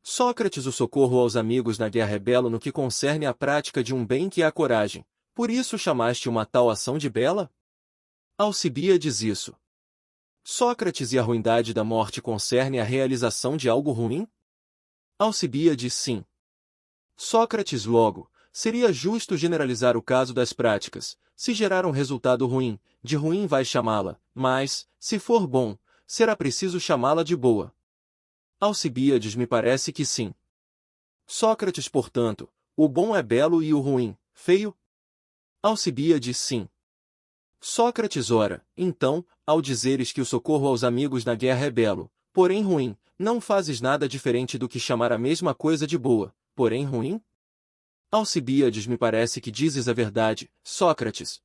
Sócrates, o socorro aos amigos na guerra é belo no que concerne à prática de um bem que é a coragem, por isso chamaste uma tal ação de bela? Alcibíades, isso. Sócrates, e a ruindade da morte concerne a realização de algo ruim? Alcibíades, sim. Sócrates, logo, seria justo generalizar o caso das práticas. Se gerar um resultado ruim, de ruim vais chamá-la, mas, se for bom, será preciso chamá-la de boa. Alcibíades, me parece que sim. Sócrates, portanto, o bom é belo e o ruim, feio? Alcibíades, sim. Sócrates, ora, então, ao dizeres que o socorro aos amigos na guerra é belo, porém ruim, não fazes nada diferente do que chamar a mesma coisa de boa, porém ruim? Alcibíades, me parece que dizes a verdade, Sócrates.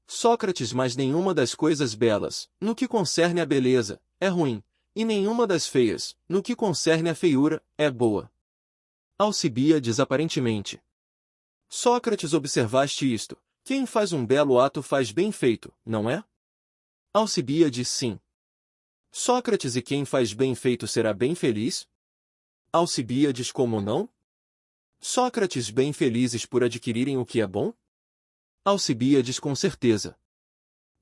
Sócrates, mas nenhuma das coisas belas, no que concerne à beleza, é ruim, e nenhuma das feias, no que concerne à feiura, é boa. Alcibíades, aparentemente. Sócrates, observaste isto. Quem faz um belo ato faz bem feito, não é? Alcibíades, sim. Sócrates, e quem faz bem feito será bem feliz? Alcibíades, como não? Sócrates, bem felizes por adquirirem o que é bom? Alcibíades, com certeza.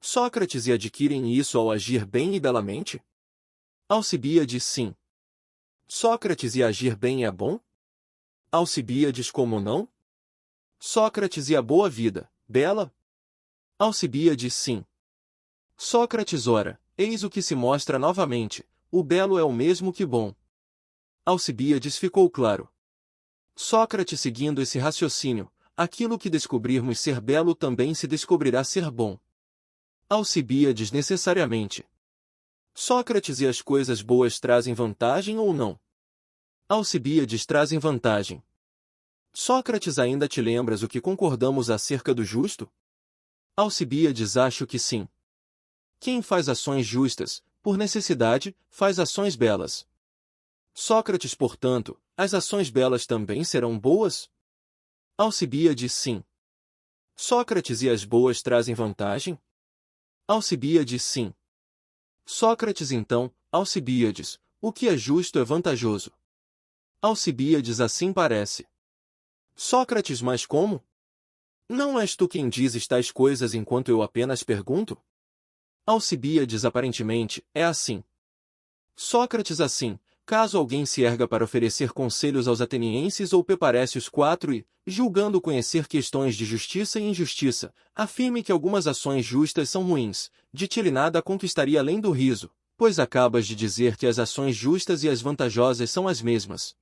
Sócrates, e adquirem isso ao agir bem e belamente? Alcibíades, sim. Sócrates, e agir bem é bom? Alcibíades, como não? Sócrates, e a boa vida, bela? Alcibíades, sim. Sócrates, ora, eis o que se mostra novamente, o belo é o mesmo que bom. Alcibíades, ficou claro. Sócrates, seguindo esse raciocínio, aquilo que descobrirmos ser belo também se descobrirá ser bom. Alcibíades, necessariamente. Sócrates, e as coisas boas trazem vantagem ou não? Alcibíades, trazem vantagem. Sócrates, ainda te lembras o que concordamos acerca do justo? Alcibíades, acho que sim. Quem faz ações justas, por necessidade, faz ações belas. Sócrates, portanto, as ações belas também serão boas? Alcibíades, sim. Sócrates, e as boas trazem vantagem? Alcibíades, sim. Sócrates, então, Alcibíades, o que é justo é vantajoso. Alcibíades, assim parece. Sócrates, mas como? Não és tu quem dizes tais coisas enquanto eu apenas pergunto? Alcibíades, aparentemente, é assim. Sócrates, assim, caso alguém se erga para oferecer conselhos aos atenienses ou preparece os quatro e, julgando conhecer questões de justiça e injustiça, afirme que algumas ações justas são ruins, de ti ele nada conquistaria além do riso, Pois acabas de dizer que as ações justas e as vantajosas são as mesmas.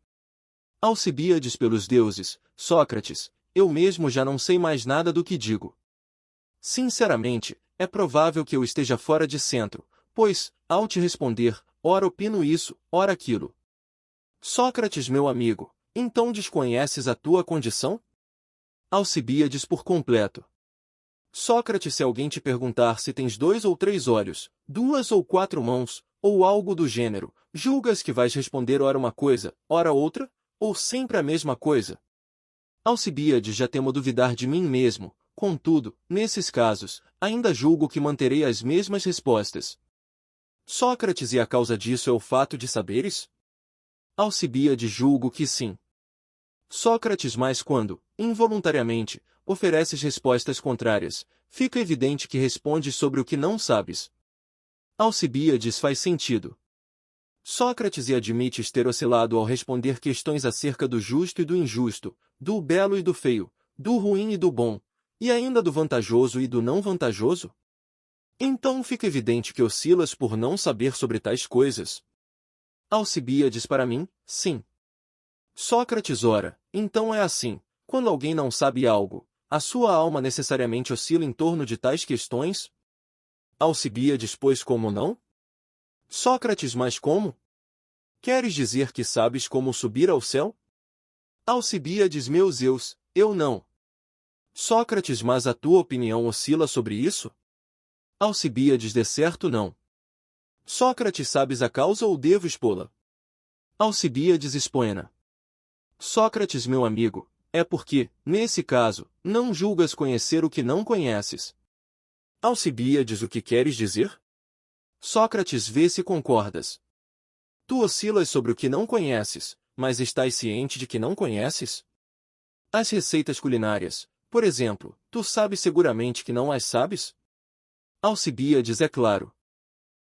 Alcibíades pelos deuses, Sócrates, eu mesmo já não sei mais nada do que digo. Sinceramente, é provável que eu esteja fora de centro, pois, ao te responder, ora opino isso, ora aquilo. Sócrates, meu amigo, então desconheces a tua condição? Alcibíades por completo. Sócrates, se alguém te perguntar se tens 2 ou 3 olhos, 2 ou 4 mãos, ou algo do gênero, julgas que vais responder ora uma coisa, ora outra, ou sempre a mesma coisa? Alcibíades, já temo duvidar de mim mesmo, contudo, nesses casos, ainda julgo que manterei as mesmas respostas. Sócrates, e a causa disso é o fato de saberes? Alcibíades, julgo que sim. Sócrates, mas quando, involuntariamente, ofereces respostas contrárias, fica evidente que respondes sobre o que não sabes. Alcibíades, faz sentido. Sócrates, e admites ter oscilado ao responder questões acerca do justo e do injusto, do belo e do feio, do ruim e do bom, e ainda do vantajoso e do não vantajoso? Então fica evidente que oscilas por não saber sobre tais coisas. Alcibíades, para mim, sim. Sócrates, ora, então é assim, quando alguém não sabe algo, a sua alma necessariamente oscila em torno de tais questões? Alcibíades, pois como não? Sócrates, mas como? Queres dizer que sabes como subir ao céu? Alcibíades, meu Zeus, eu não. Sócrates, mas a tua opinião oscila sobre isso? Alcibíades, de certo não. Sócrates, sabes a causa ou devo expô-la? Alcibíades, expõe-na. Sócrates, meu amigo, é porque, nesse caso, não julgas conhecer o que não conheces. Alcibíades, o que queres dizer? Sócrates, vê se concordas. Tu oscilas sobre o que não conheces, mas estás ciente de que não conheces? As receitas culinárias, por exemplo, tu sabes seguramente que não as sabes? Alcibíades, é claro.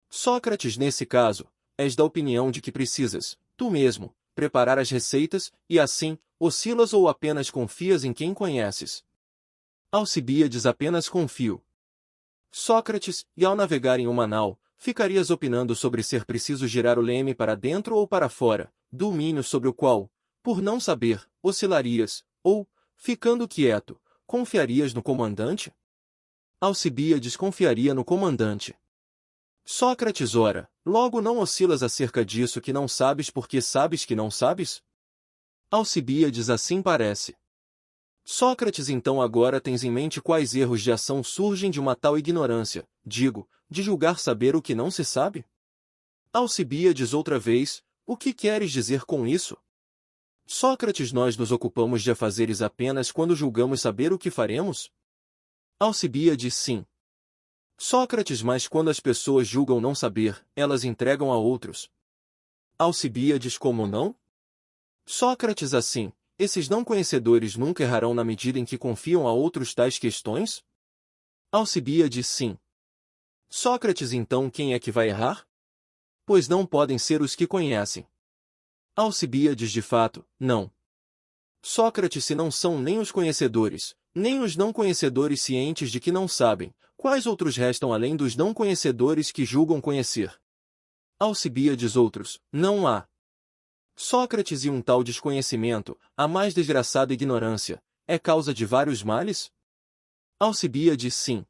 Sócrates, nesse caso, és da opinião de que precisas, tu mesmo, preparar as receitas, e assim, oscilas ou apenas confias em quem conheces? Alcibíades, apenas confio. Sócrates, e ao navegar em uma nau, ficarias opinando sobre ser preciso girar o leme para dentro ou para fora, domínio sobre o qual, por não saber, oscilarias, ou, ficando quieto, confiarias no comandante? Alcibíades, confiaria no comandante. Sócrates, ora, logo não oscilas acerca disso que não sabes porque sabes que não sabes? Alcibíades, assim parece. Sócrates, então agora tens em mente quais erros de ação surgem de uma tal ignorância, digo, de julgar saber o que não se sabe? Alcibíades, outra vez, o que queres dizer com isso? Sócrates, nós nos ocupamos de afazeres apenas quando julgamos saber o que faremos? Alcibíades, sim. Sócrates, mas quando as pessoas julgam não saber, elas entregam a outros. Alcibíades, como não? Sócrates, assim, esses não conhecedores nunca errarão na medida em que confiam a outros tais questões? Alcibíades, sim. Sócrates, então quem é que vai errar? Pois não podem ser os que conhecem. Alcibíades, de fato, não. Sócrates, se não são nem os conhecedores, nem os não conhecedores cientes de que não sabem, quais outros restam além dos não conhecedores que julgam conhecer? Alcibíades, outros, não há. Sócrates, e um tal desconhecimento, a mais desgraçada ignorância, é causa de vários males? Alcibíades, sim.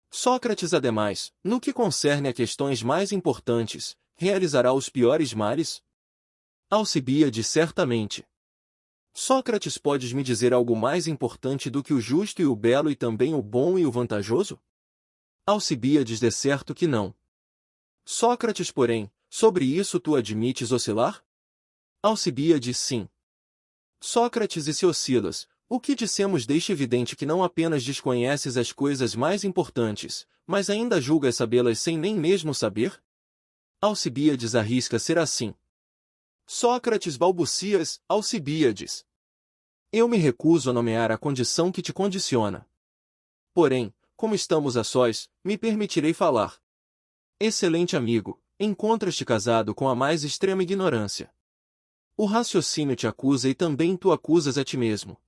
Sócrates, ademais, no que concerne a questões mais importantes, realizará os piores males? Alcibíades, certamente. Sócrates, podes me dizer algo mais importante do que o justo e o belo e também o bom e o vantajoso? Alcibíades, de certo que não. Sócrates, porém, sobre isso tu admites oscilar? Alcibíades, sim. Sócrates, e se oscilas, o que dissemos deixa evidente que não apenas desconheces as coisas mais importantes, mas ainda julgas sabê-las sem nem mesmo saber? Alcibíades, arrisca ser assim. Sócrates, balbucias, Alcibíades. Eu me recuso a nomear a condição que te condiciona. Porém, como estamos a sós, me permitirei falar. Excelente amigo, encontras-te casado com a mais extrema ignorância. O raciocínio te acusa e também tu acusas a ti mesmo.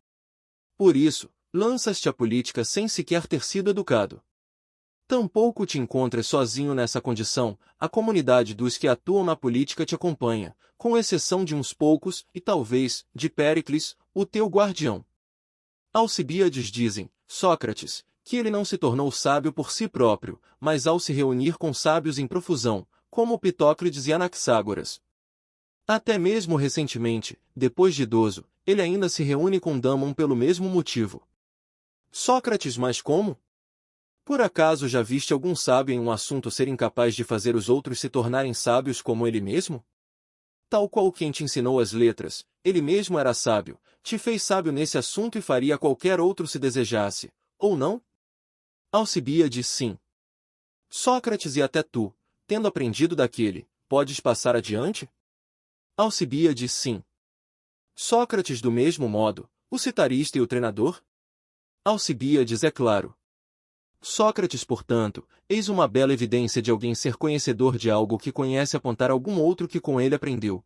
Por isso, lanças-te à política sem sequer ter sido educado. Tampouco te encontras sozinho nessa condição, a comunidade dos que atuam na política te acompanha, com exceção de uns poucos, e talvez, de Péricles, o teu guardião. Alcibíades dizem, Sócrates, que ele não se tornou sábio por si próprio, mas ao se reunir com sábios em profusão, como Pitócrates e Anaxágoras. Até mesmo recentemente, depois de idoso, ele ainda se reúne com Damon pelo mesmo motivo. Sócrates, mas como? Por acaso já viste algum sábio em um assunto ser incapaz de fazer os outros se tornarem sábios como ele mesmo? Tal qual quem te ensinou as letras, ele mesmo era sábio, te fez sábio nesse assunto e faria qualquer outro se desejasse, ou não? Alcibíades, sim. Sócrates e até tu, tendo aprendido daquele, podes passar adiante? Alcibíades, sim. Sócrates do mesmo modo, o citarista e o treinador? Alcibíades, é claro. Sócrates, portanto, eis uma bela evidência de alguém ser conhecedor de algo que conhece apontar algum outro que com ele aprendeu.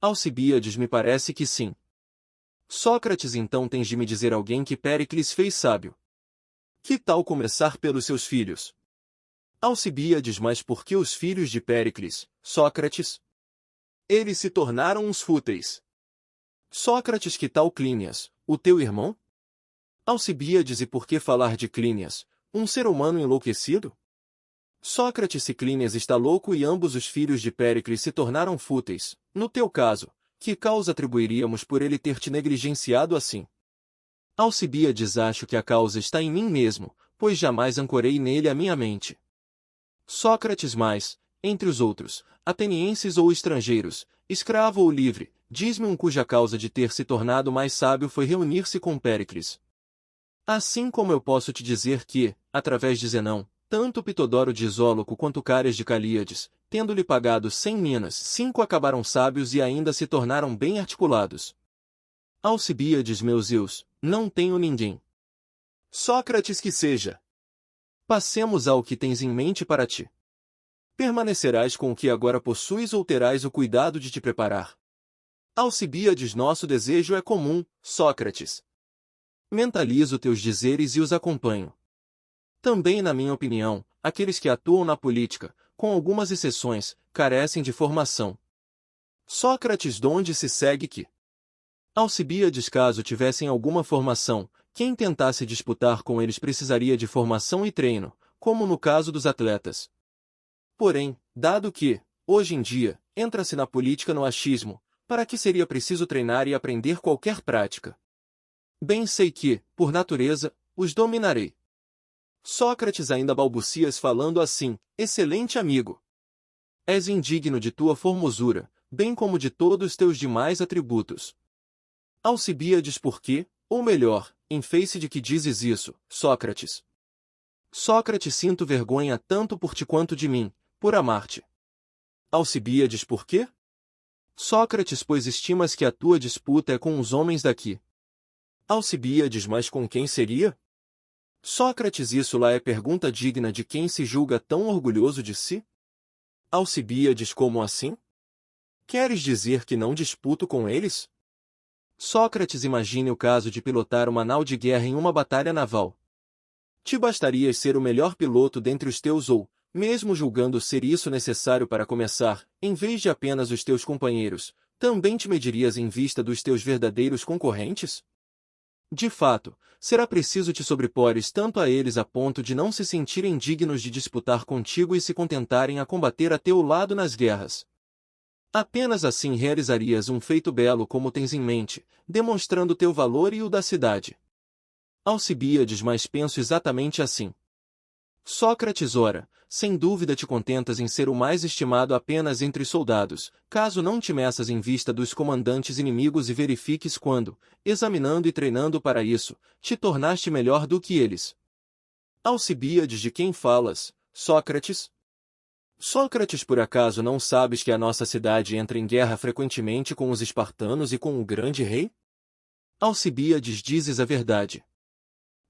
Alcibíades, me parece que sim. Sócrates, então tens de me dizer alguém que Péricles fez sábio. Que tal começar pelos seus filhos? Alcibíades, mas por que os filhos de Péricles, Sócrates? Eles se tornaram uns fúteis. Sócrates, que tal Clínias, o teu irmão? Alcibíades, e por que falar de Clínias, um ser humano enlouquecido? Sócrates, se Clínias está louco e ambos os filhos de Péricles se tornaram fúteis, no teu caso, que causa atribuiríamos por ele ter te negligenciado assim? Alcibíades, acho que a causa está em mim mesmo, pois jamais ancorei nele a minha mente. Sócrates, mais, entre os outros, atenienses ou estrangeiros, escravo ou livre, diz-me um cuja causa de ter se tornado mais sábio foi reunir-se com Péricles. Assim como eu posso te dizer que, através de Zenão, tanto Pitodoro de Isóloco quanto Cárias de Calíades, tendo-lhe pagado 100 minas, 5 acabaram sábios e ainda se tornaram bem articulados. Alcibíades, meu Zeus, não tenho ninguém. Sócrates, que seja. Passemos ao que tens em mente para ti. Permanecerás com o que agora possuis ou terás o cuidado de te preparar? Alcibíades, nosso desejo é comum, Sócrates. Mentalizo teus dizeres e os acompanho. Também, na minha opinião, aqueles que atuam na política, com algumas exceções, carecem de formação. Sócrates, donde se segue que? Alcibíades, caso tivessem alguma formação, quem tentasse disputar com eles precisaria de formação e treino, como no caso dos atletas. Porém, dado que, hoje em dia, entra-se na política no achismo, para que seria preciso treinar e aprender qualquer prática? Bem sei que, por natureza, os dominarei. Sócrates, ainda balbucias falando assim, excelente amigo. És indigno de tua formosura, bem como de todos teus demais atributos. Alcibíades, por quê, ou melhor, em face de que dizes isso, Sócrates? Sócrates, sinto vergonha tanto por ti quanto de mim, por amar-te. Alcibíades, por quê? Sócrates, pois estimas que a tua disputa é com os homens daqui. Alcibíades, mas com quem seria? Sócrates, isso lá é pergunta digna de quem se julga tão orgulhoso de si? Alcibíades, como assim? Queres dizer que não disputo com eles? Sócrates, imagine o caso de pilotar uma nau de guerra em uma batalha naval. Te bastaria ser o melhor piloto dentre os teus ou, mesmo julgando ser isso necessário para começar, em vez de apenas os teus companheiros, também te medirias em vista dos teus verdadeiros concorrentes? De fato, será preciso te sobrepores tanto a eles a ponto de não se sentirem dignos de disputar contigo e se contentarem a combater a teu lado nas guerras. Apenas assim realizarias um feito belo como tens em mente, demonstrando teu valor e o da cidade. Alcibíades, mas penso exatamente assim. Sócrates, ora, sem dúvida te contentas em ser o mais estimado apenas entre os soldados, caso não te meças em vista dos comandantes inimigos e verifiques quando, examinando e treinando para isso, te tornaste melhor do que eles. Alcibíades, de quem falas, Sócrates? Sócrates, por acaso não sabes que a nossa cidade entra em guerra frequentemente com os espartanos e com o grande rei? Alcibíades, dizes a verdade.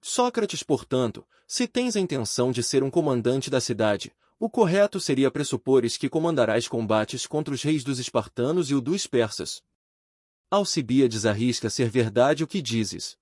Sócrates, portanto, se tens a intenção de ser um comandante da cidade, o correto seria pressupores que comandarás combates contra os reis dos espartanos e o dos persas. Alcibíades, arrisca ser verdade o que dizes.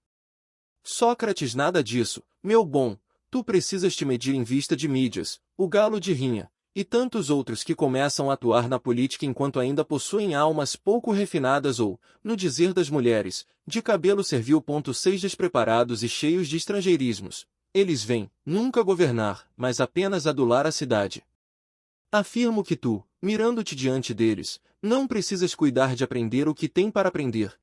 Sócrates, nada disso, meu bom, Tu precisas te medir em vista de mídias, o galo de rinha, e tantos outros que começam a atuar na política enquanto ainda possuem almas pouco refinadas ou, no dizer das mulheres, de cabelo servil. 6 despreparados e cheios de estrangeirismos. Eles vêm, nunca governar, mas apenas adular a cidade. Afirmo que tu, mirando-te diante deles, não precisas cuidar de aprender o que tem para aprender.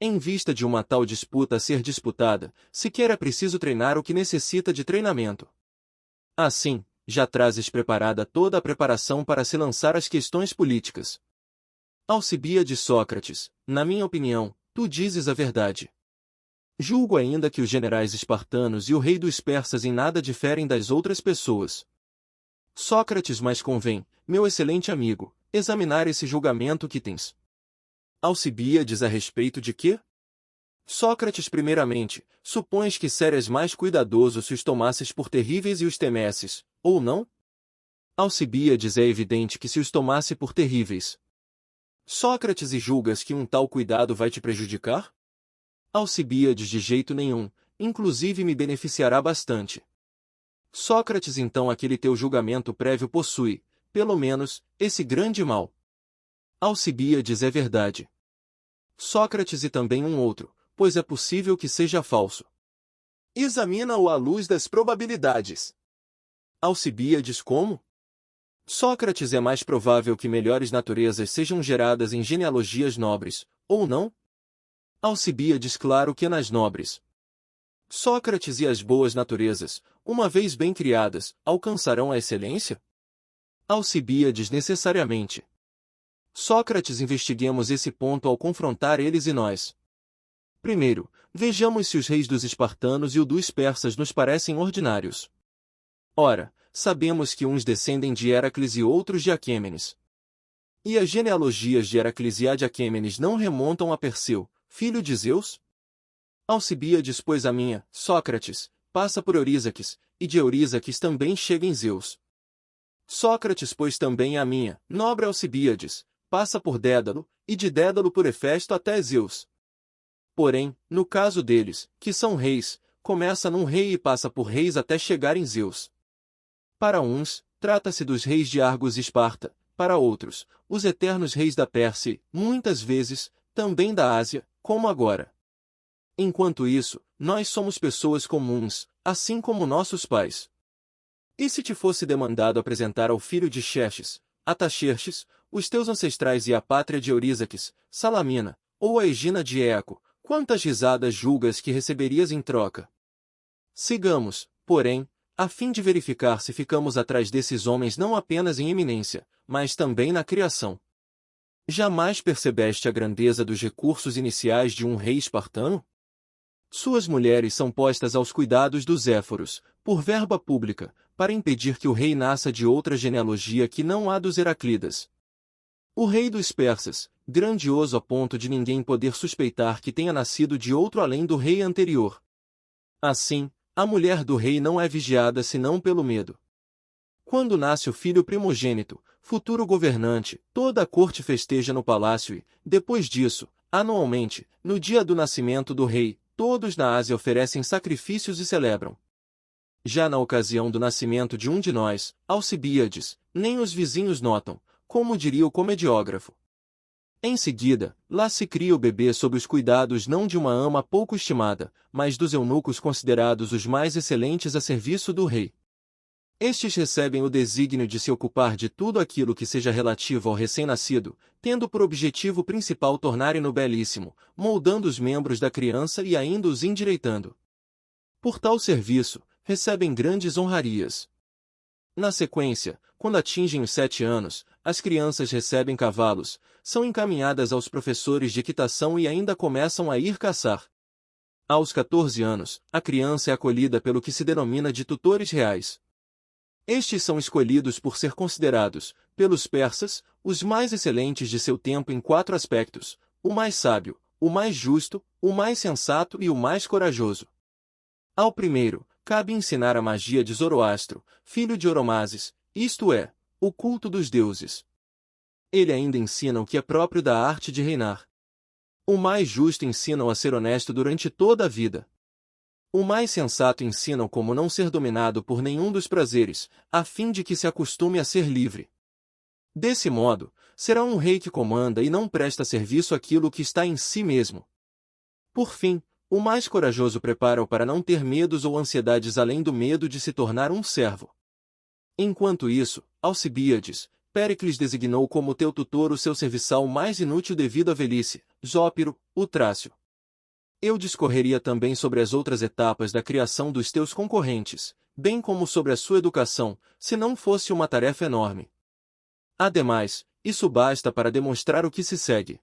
Em vista de uma tal disputa a ser disputada, sequer é preciso treinar o que necessita de treinamento. Assim, já trazes preparada toda a preparação para se lançar às questões políticas. Alcibíade Sócrates, na minha opinião, tu dizes a verdade. Julgo ainda que os generais espartanos e o rei dos persas em nada diferem das outras pessoas. Sócrates, mas convém, meu excelente amigo, examinar esse julgamento que tens. Alcibíades, a respeito de quê? Sócrates, primeiramente, supões que seres mais cuidadoso se os tomasses por terríveis e os temesses, ou não? Alcibíades, é evidente que se os tomasse por terríveis. Sócrates, e julgas que um tal cuidado vai te prejudicar? Alcibíades, de jeito nenhum, inclusive me beneficiará bastante. Sócrates, então aquele teu julgamento prévio possui, pelo menos, esse grande mal. Alcibíades, é verdade. Sócrates, e também um outro, pois é possível que seja falso. Examina-o à luz das probabilidades. Alcibíades, como? Sócrates, é mais provável que melhores naturezas sejam geradas em genealogias nobres, ou não? Alcibíades, claro que nas nobres. Sócrates, e as boas naturezas, uma vez bem criadas, alcançarão a excelência? Alcibíades, necessariamente. Sócrates, investiguemos esse ponto ao confrontar eles e nós. Primeiro, vejamos se os reis dos espartanos e o dos persas nos parecem ordinários. Ora, sabemos que uns descendem de Heracles e outros de Aquêmenes. E as genealogias de Heracles e a de Aquêmenes não remontam a Perseu, filho de Zeus? Alcibíades, pois a minha, Sócrates, passa por Eurísaques, e de Eurísaques também chega em Zeus. Sócrates, pois também a minha, nobre Alcibíades, passa por Dédalo, e de Dédalo por Hefesto até Zeus. Porém, no caso deles, que são reis, começa num rei e passa por reis até chegar em Zeus. Para uns, trata-se dos reis de Argos e Esparta, para outros, os eternos reis da Pérsia e, muitas vezes, também da Ásia, como agora. Enquanto isso, nós somos pessoas comuns, assim como nossos pais. E se te fosse demandado apresentar ao filho de Xerxes, Ataxerxes, os teus ancestrais e a pátria de Eurísaques, Salamina, ou a Egina de Éaco, quantas risadas julgas que receberias em troca? Sigamos, porém, a fim de verificar se ficamos atrás desses homens não apenas em eminência, mas também na criação. Jamais percebeste a grandeza dos recursos iniciais de um rei espartano? Suas mulheres são postas aos cuidados dos Éforos, por verba pública, para impedir que o rei nasça de outra genealogia que não a dos Heraclidas. O rei dos persas, grandioso a ponto de ninguém poder suspeitar que tenha nascido de outro além do rei anterior. Assim, a mulher do rei não é vigiada senão pelo medo. Quando nasce o filho primogênito, futuro governante, toda a corte festeja no palácio e, depois disso, anualmente, no dia do nascimento do rei, todos na Ásia oferecem sacrifícios e celebram. Já na ocasião do nascimento de um de nós, Alcibíades, nem os vizinhos notam, como diria o comediógrafo. Em seguida, lá se cria o bebê sob os cuidados não de uma ama pouco estimada, mas dos eunucos considerados os mais excelentes a serviço do rei. Estes recebem o desígnio de se ocupar de tudo aquilo que seja relativo ao recém-nascido, tendo por objetivo principal tornarem-no belíssimo, moldando os membros da criança e ainda os endireitando. Por tal serviço, recebem grandes honrarias. Na sequência, quando atingem os 7 anos, as crianças recebem cavalos, são encaminhadas aos professores de equitação e ainda começam a ir caçar. Aos 14 anos, a criança é acolhida pelo que se denomina de tutores reais. Estes são escolhidos por ser considerados, pelos persas, os mais excelentes de seu tempo em 4 aspectos: o mais sábio, o mais justo, o mais sensato e o mais corajoso. Ao primeiro, cabe ensinar a magia de Zoroastro, filho de Oromazes, isto é, o culto dos deuses. Ele ainda ensina o que é próprio da arte de reinar. O mais justo ensina-o a ser honesto durante toda a vida. O mais sensato ensina como não ser dominado por nenhum dos prazeres, a fim de que se acostume a ser livre. Desse modo, será um rei que comanda e não presta serviço àquilo que está em si mesmo. Por fim, o mais corajoso prepara-o para não ter medos ou ansiedades além do medo de se tornar um servo. Enquanto isso, Alcibíades, Péricles designou como teu tutor o seu serviçal mais inútil devido à velhice, Zópiro, o Trácio. Eu discorreria também sobre as outras etapas da criação dos teus concorrentes, bem como sobre a sua educação, se não fosse uma tarefa enorme. Ademais, isso basta para demonstrar o que se segue.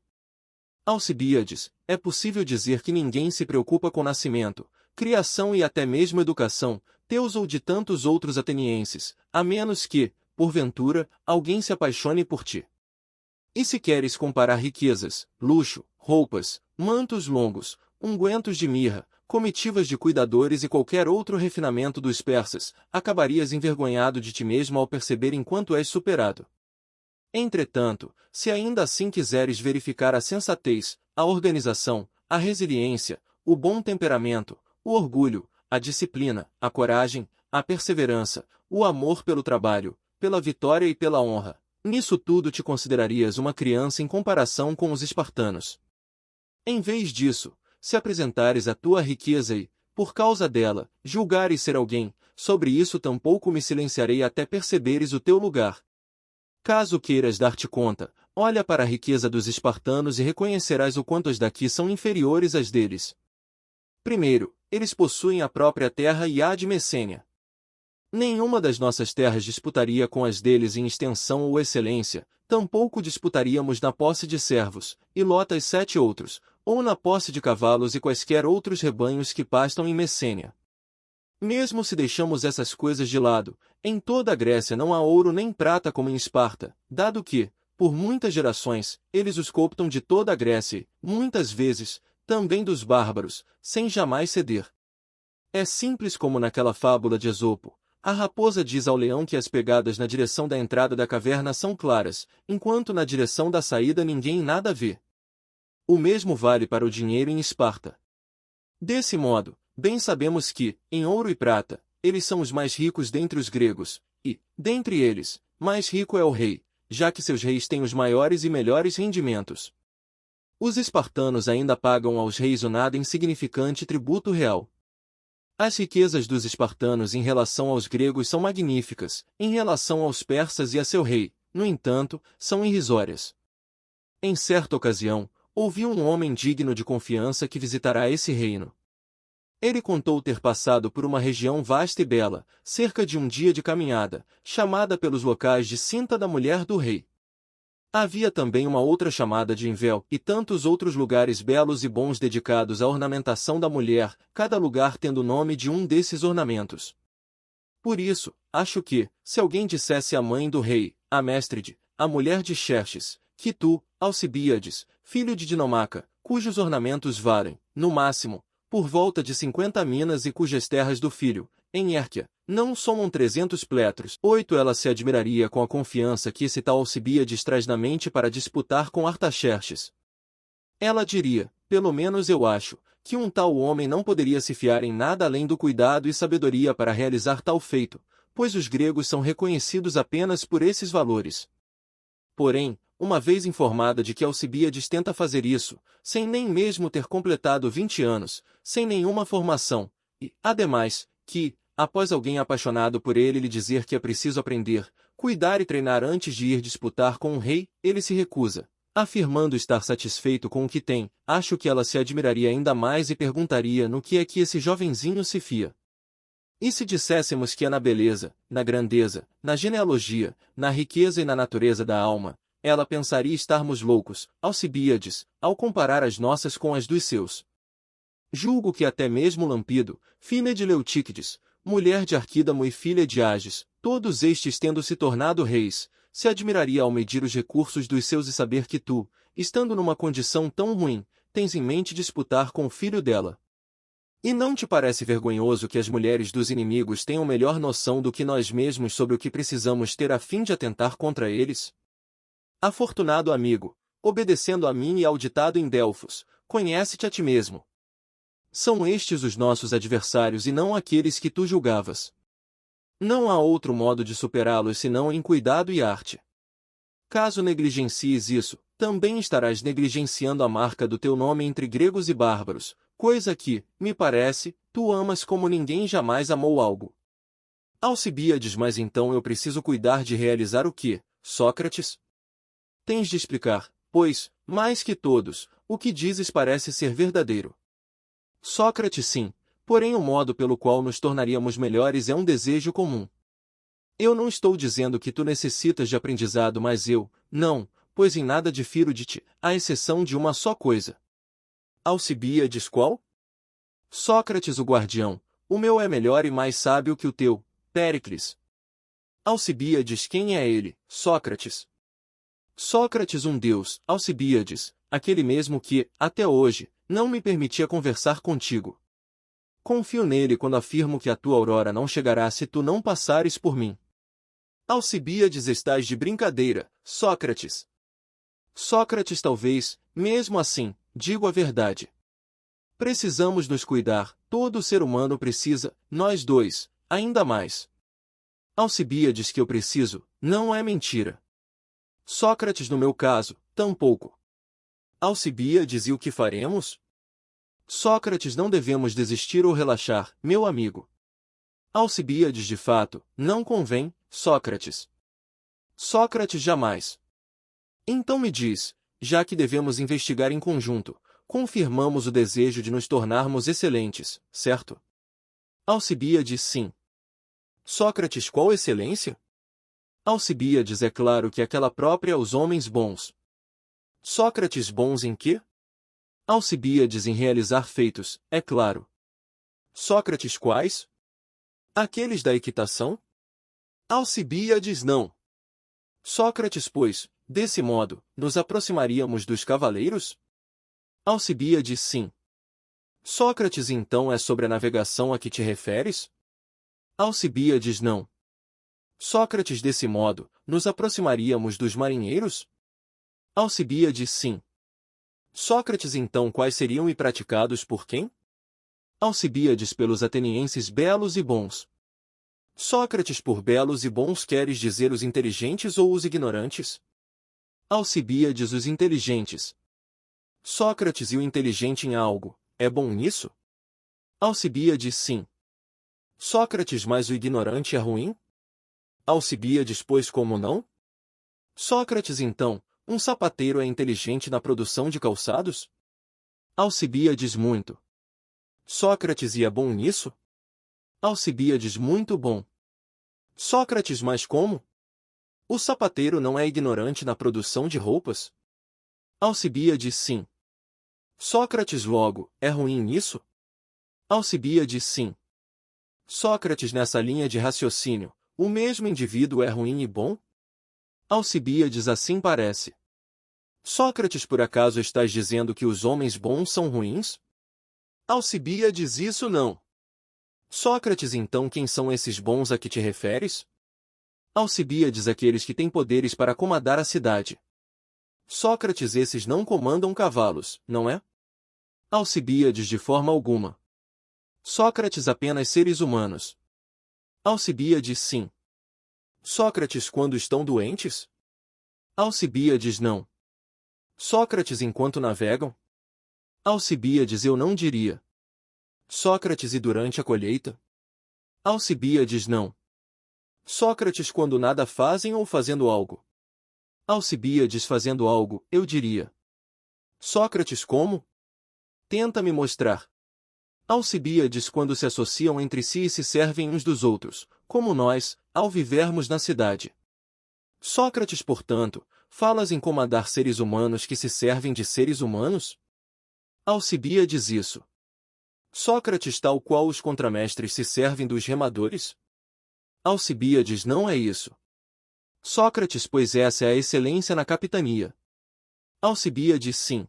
Alcibíades, é possível dizer que ninguém se preocupa com nascimento, criação e até mesmo educação, teus ou de tantos outros atenienses, a menos que, porventura, alguém se apaixone por ti. E se queres comparar riquezas, luxo, roupas, mantos longos, ungüentos de mirra, comitivas de cuidadores e qualquer outro refinamento dos persas, acabarias envergonhado de ti mesmo ao perceber enquanto és superado. Entretanto, se ainda assim quiseres verificar a sensatez, a organização, a resiliência, o bom temperamento, o orgulho, a disciplina, a coragem, a perseverança, o amor pelo trabalho, pela vitória e pela honra, nisso tudo te considerarias uma criança em comparação com os espartanos. Em vez disso, se apresentares a tua riqueza e, por causa dela, julgares ser alguém, sobre isso tampouco me silenciarei até perceberes o teu lugar. Caso queiras dar-te conta, olha para a riqueza dos espartanos e reconhecerás o quanto as daqui são inferiores às deles. Primeiro, eles possuem a própria terra e a de Messênia. Nenhuma das nossas terras disputaria com as deles em extensão ou excelência, tampouco disputaríamos na posse de servos, e lotas 7 outros, ou na posse de cavalos e quaisquer outros rebanhos que pastam em Messênia. Mesmo se deixamos essas coisas de lado, em toda a Grécia não há ouro nem prata como em Esparta, dado que, por muitas gerações, eles os cooptam de toda a Grécia e, muitas vezes, também dos bárbaros, sem jamais ceder. É simples como naquela fábula de Esopo. A raposa diz ao leão que as pegadas na direção da entrada da caverna são claras, enquanto na direção da saída ninguém nada vê. O mesmo vale para o dinheiro em Esparta. Desse modo, bem sabemos que, em ouro e prata, eles são os mais ricos dentre os gregos, e, dentre eles, mais rico é o rei, já que seus reis têm os maiores e melhores rendimentos. Os espartanos ainda pagam aos reis o nada insignificante tributo real. As riquezas dos espartanos em relação aos gregos são magníficas, em relação aos persas e a seu rei, no entanto, são irrisórias. Em certa ocasião, ouvi um homem digno de confiança que visitará esse reino. Ele contou ter passado por uma região vasta e bela, cerca de um dia de caminhada, chamada pelos locais de Cinta da Mulher do Rei. Havia também uma outra chamada de Invel, e tantos outros lugares belos e bons dedicados à ornamentação da mulher, cada lugar tendo o nome de um desses ornamentos. Por isso, acho que, se alguém dissesse à mãe do rei, a Méstride, a mulher de Xerxes, que tu, Alcibíades, filho de Dinomaca, cujos ornamentos valem, no máximo, por volta de 50 minas e cujas terras do filho, em Hérquia, não somam 300 pletros, 8 ela se admiraria com a confiança que esse tal Alcibíades traz na mente para disputar com Artaxerxes. Ela diria, pelo menos eu acho, que um tal homem não poderia se fiar em nada além do cuidado e sabedoria para realizar tal feito, pois os gregos são reconhecidos apenas por esses valores. Porém, uma vez informada de que Alcibíades tenta fazer isso, sem nem mesmo ter completado 20 anos, sem nenhuma formação, e, ademais, que, após alguém apaixonado por ele lhe dizer que é preciso aprender, cuidar e treinar antes de ir disputar com um rei, ele se recusa. Afirmando estar satisfeito com o que tem, acho que ela se admiraria ainda mais e perguntaria no que é que esse jovenzinho se fia. E se disséssemos que é na beleza, na grandeza, na genealogia, na riqueza e na natureza da alma, ela pensaria estarmos loucos, Alcibíades, ao comparar as nossas com as dos seus. Julgo que até mesmo Lampido, filha de Leutíquides, mulher de Arquídamo e filha de Ages, todos estes tendo se tornado reis, se admiraria ao medir os recursos dos seus e saber que tu, estando numa condição tão ruim, tens em mente disputar com o filho dela. E não te parece vergonhoso que as mulheres dos inimigos tenham melhor noção do que nós mesmos sobre o que precisamos ter a fim de atentar contra eles? Afortunado amigo, obedecendo a mim e ao ditado em Delfos, conhece-te a ti mesmo. São estes os nossos adversários e não aqueles que tu julgavas. Não há outro modo de superá-los senão em cuidado e arte. Caso negligencies isso, também estarás negligenciando a marca do teu nome entre gregos e bárbaros, coisa que, me parece, tu amas como ninguém jamais amou algo. Alcibíades, mas então eu preciso cuidar de realizar o que, Sócrates? Tens de explicar, pois, mais que todos, o que dizes parece ser verdadeiro. Sócrates, sim, porém o modo pelo qual nos tornaríamos melhores é um desejo comum. Eu não estou dizendo que tu necessitas de aprendizado, mas eu, não, pois em nada difiro de ti, à exceção de uma só coisa. Alcibíades qual? Sócrates o guardião, o meu é melhor e mais sábio que o teu, Péricles. Alcibíades, quem é ele, Sócrates? Sócrates um deus, Alcibíades, aquele mesmo que, até hoje, não me permitia conversar contigo. Confio nele quando afirmo que a tua aurora não chegará se tu não passares por mim. Alcibíades, estás de brincadeira, Sócrates. Sócrates, talvez, mesmo assim, digo a verdade. Precisamos nos cuidar, todo ser humano precisa, nós dois, ainda mais. Alcibíades, que eu preciso, não é mentira. Sócrates, no meu caso, tampouco. Alcibíades, e o que faremos? Sócrates, não devemos desistir ou relaxar, meu amigo. Alcibíades, de fato, não convém, Sócrates. Sócrates, jamais. Então me diz, já que devemos investigar em conjunto, confirmamos o desejo de nos tornarmos excelentes, certo? Alcibíades, sim. Sócrates, qual excelência? Alcibíades, é claro que aquela própria aos homens bons. Sócrates, bons em quê? Alcibíades, em realizar feitos, é claro. Sócrates, quais? Aqueles da equitação? Alcibíades, não. Sócrates, pois, desse modo, nos aproximaríamos dos cavaleiros? Alcibíades, sim. Sócrates, então é sobre a navegação a que te referes? Alcibíades, não. Sócrates, desse modo, nos aproximaríamos dos marinheiros? Alcibíades, sim. Sócrates, então quais seriam e praticados por quem? Alcibíades, pelos atenienses belos e bons. Sócrates, por belos e bons queres dizer os inteligentes ou os ignorantes? Alcibíades, os inteligentes. Sócrates, e o inteligente em algo, é bom nisso? Alcibíades, sim. Sócrates, mas o ignorante é ruim? Alcibíades, pois como não? Sócrates, então, um sapateiro é inteligente na produção de calçados? Alcibíades, muito. Sócrates, e é bom nisso? Alcibíades, muito bom. Sócrates, mas como? O sapateiro não é ignorante na produção de roupas? Alcibíades, sim. Sócrates, logo, é ruim nisso? Alcibíades, sim. Sócrates, nessa linha de raciocínio, o mesmo indivíduo é ruim e bom? Alcibíades, assim parece. Sócrates, por acaso estás dizendo que os homens bons são ruins? Alcibíades, isso não. Sócrates, então quem são esses bons a que te referes? Alcibíades, aqueles que têm poderes para comandar a cidade. Sócrates, esses não comandam cavalos, não é? Alcibíades, de forma alguma. Sócrates, apenas seres humanos. Alcibíades, sim. Sócrates, quando estão doentes? Alcibíades, não. Sócrates, enquanto navegam? Alcibíades, eu não diria. Sócrates, e durante a colheita? Alcibíades, não. Sócrates, quando nada fazem ou fazendo algo? Alcibíades, fazendo algo, eu diria. Sócrates, como? Tenta me mostrar. Alcibíades, quando se associam entre si e se servem uns dos outros, como nós, ao vivermos na cidade. Sócrates, portanto, falas em comandar seres humanos que se servem de seres humanos? Alcibíades, isso. Sócrates, tal qual os contramestres se servem dos remadores? Alcibíades, não é isso. Sócrates, pois essa é a excelência na capitania. Alcibíades, sim.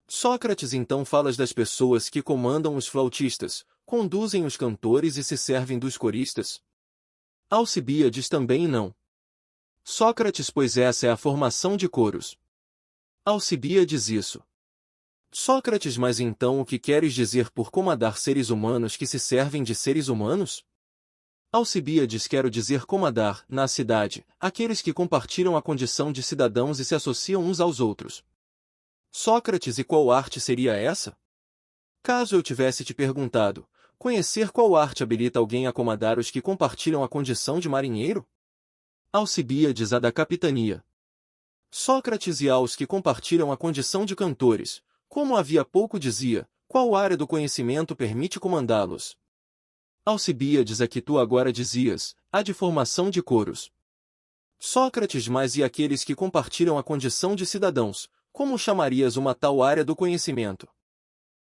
Sócrates, então falas das pessoas que comandam os flautistas, conduzem os cantores e se servem dos coristas? Alcibíades, também não. Sócrates, pois essa é a formação de coros. Alcibíades, isso. Sócrates, mas então o que queres dizer por comandar seres humanos que se servem de seres humanos? Alcibíades, quero dizer comandar, na cidade, aqueles que compartilham a condição de cidadãos e se associam uns aos outros. Sócrates, e qual arte seria essa? Caso eu tivesse te perguntado, conhecer qual arte habilita alguém a comandar os que compartilham a condição de marinheiro? Alcibíades, a da capitania. Sócrates, e aos que compartilham a condição de cantores, como havia pouco dizia, qual área do conhecimento permite comandá-los? Alcibíades, a que tu agora dizias, a de formação de coros. Sócrates, mas e aqueles que compartilham a condição de cidadãos, como chamarias uma tal área do conhecimento?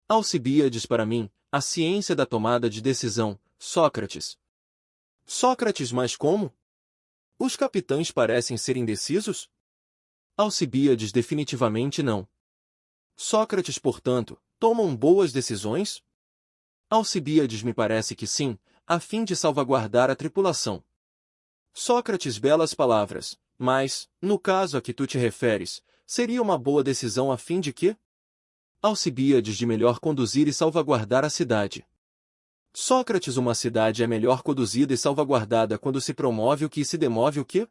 Alcibíades, para mim, a ciência da tomada de decisão, Sócrates. Sócrates, mas como? Os capitães parecem ser indecisos? Alcibíades, definitivamente não. Sócrates, portanto, tomam boas decisões? Alcibíades, me parece que sim, a fim de salvaguardar a tripulação. Sócrates, belas palavras, mas, no caso a que tu te referes, seria uma boa decisão a fim de quê? Alcibíades, de melhor conduzir e salvaguardar a cidade. Sócrates, uma cidade é melhor conduzida e salvaguardada quando se promove o que e se demove o quê?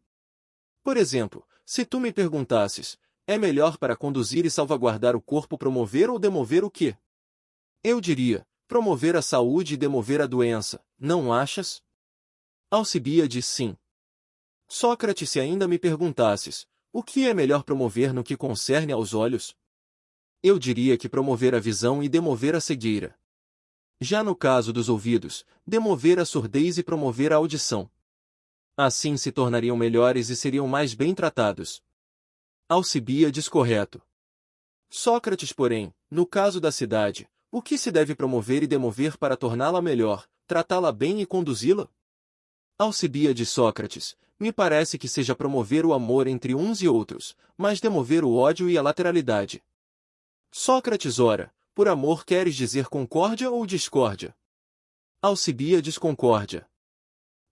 Por exemplo, se tu me perguntasses, é melhor para conduzir e salvaguardar o corpo promover ou demover o quê? Eu diria, promover a saúde e demover a doença, não achas? Alcibíades, sim. Sócrates, se ainda me perguntasses, o que é melhor promover no que concerne aos olhos? Eu diria que promover a visão e demover a cegueira. Já no caso dos ouvidos, demover a surdez e promover a audição. Assim se tornariam melhores e seriam mais bem tratados. Alcibíades, correto. Sócrates, porém, no caso da cidade, o que se deve promover e demover para torná-la melhor, tratá-la bem e conduzi-la? Alcibíades, Sócrates, me parece que seja promover o amor entre uns e outros, mas demover o ódio e a lateralidade. Sócrates, ora, por amor queres dizer concórdia ou discórdia? Alcibíades, concórdia.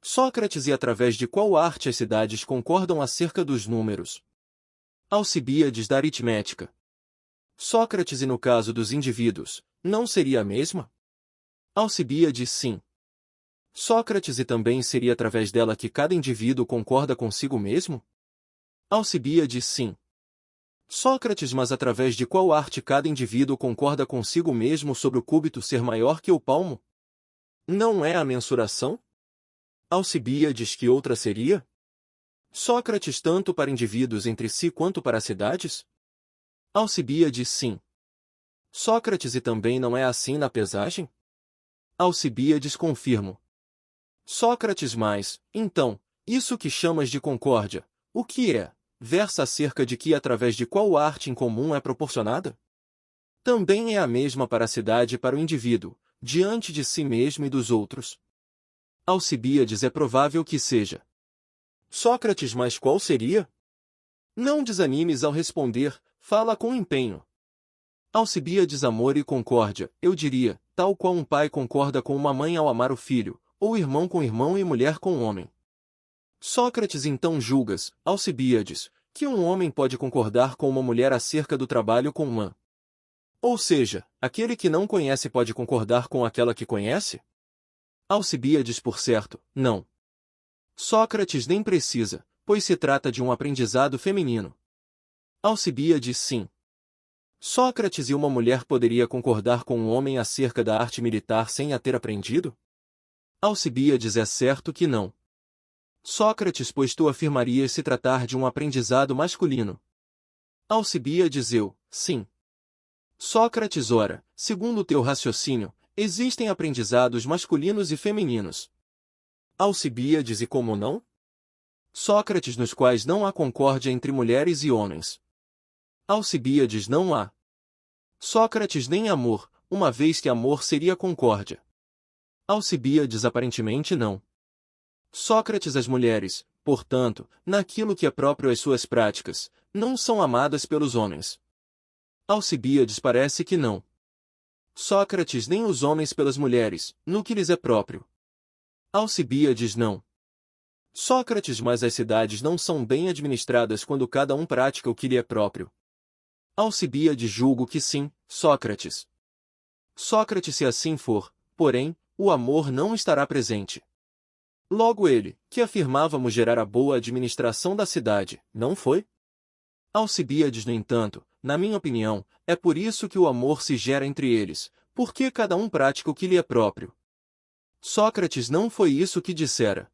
Sócrates, e através de qual arte as cidades concordam acerca dos números? Alcibíades, da aritmética. Sócrates, e no caso dos indivíduos, não seria a mesma? Alcibíades, sim. Sócrates, e também seria através dela que cada indivíduo concorda consigo mesmo? Alcibíades, sim. Sócrates, mas através de qual arte cada indivíduo concorda consigo mesmo sobre o cúbito ser maior que o palmo? Não é a mensuração? Alcibíades, que outra seria? Sócrates, tanto para indivíduos entre si quanto para cidades? Alcibíades, sim. Sócrates, e também não é assim na pesagem? Alcibíades, confirmo. Sócrates, mas, então, isso que chamas de concórdia, o que é? Versa acerca de que através de qual arte em comum é proporcionada? Também é a mesma para a cidade e para o indivíduo, diante de si mesmo e dos outros. Alcibíades, é provável que seja. Sócrates, mas qual seria? Não desanimes ao responder, fala com empenho. Alcibíades, amor e concórdia, eu diria, tal qual um pai concorda com uma mãe ao amar o filho, ou irmão com irmão e mulher com homem. Sócrates, então julgas, Alcibíades, que um homem pode concordar com uma mulher acerca do trabalho com uma. Ou seja, aquele que não conhece pode concordar com aquela que conhece? Alcibíades, por certo, não. Sócrates, nem precisa, pois se trata de um aprendizado feminino. Alcibíades, sim. Sócrates, e uma mulher poderia concordar com um homem acerca da arte militar sem a ter aprendido? Alcibíades, é certo que não. Sócrates, pois tu afirmarias se tratar de um aprendizado masculino. Alcibíades, eu, sim. Sócrates, ora, segundo o teu raciocínio, existem aprendizados masculinos e femininos. Alcibíades, e como não? Sócrates, nos quais não há concórdia entre mulheres e homens. Alcibíades, não há. Sócrates, nem amor, uma vez que amor seria concórdia. Alcibíades, aparentemente não. Sócrates, as mulheres, portanto, naquilo que é próprio às suas práticas, não são amadas pelos homens. Alcibíades, parece que não. Sócrates, nem os homens pelas mulheres, no que lhes é próprio. Alcibíades, não. Sócrates, mas as cidades não são bem administradas quando cada um pratica o que lhe é próprio. Alcibíades: julgo que sim, Sócrates. Sócrates: se assim for, porém, o amor não estará presente. Logo ele, que afirmávamos gerar a boa administração da cidade, não foi? Alcibíades: no entanto, na minha opinião, é por isso que o amor se gera entre eles, porque cada um pratica o que lhe é próprio. Sócrates: não foi isso que dissera.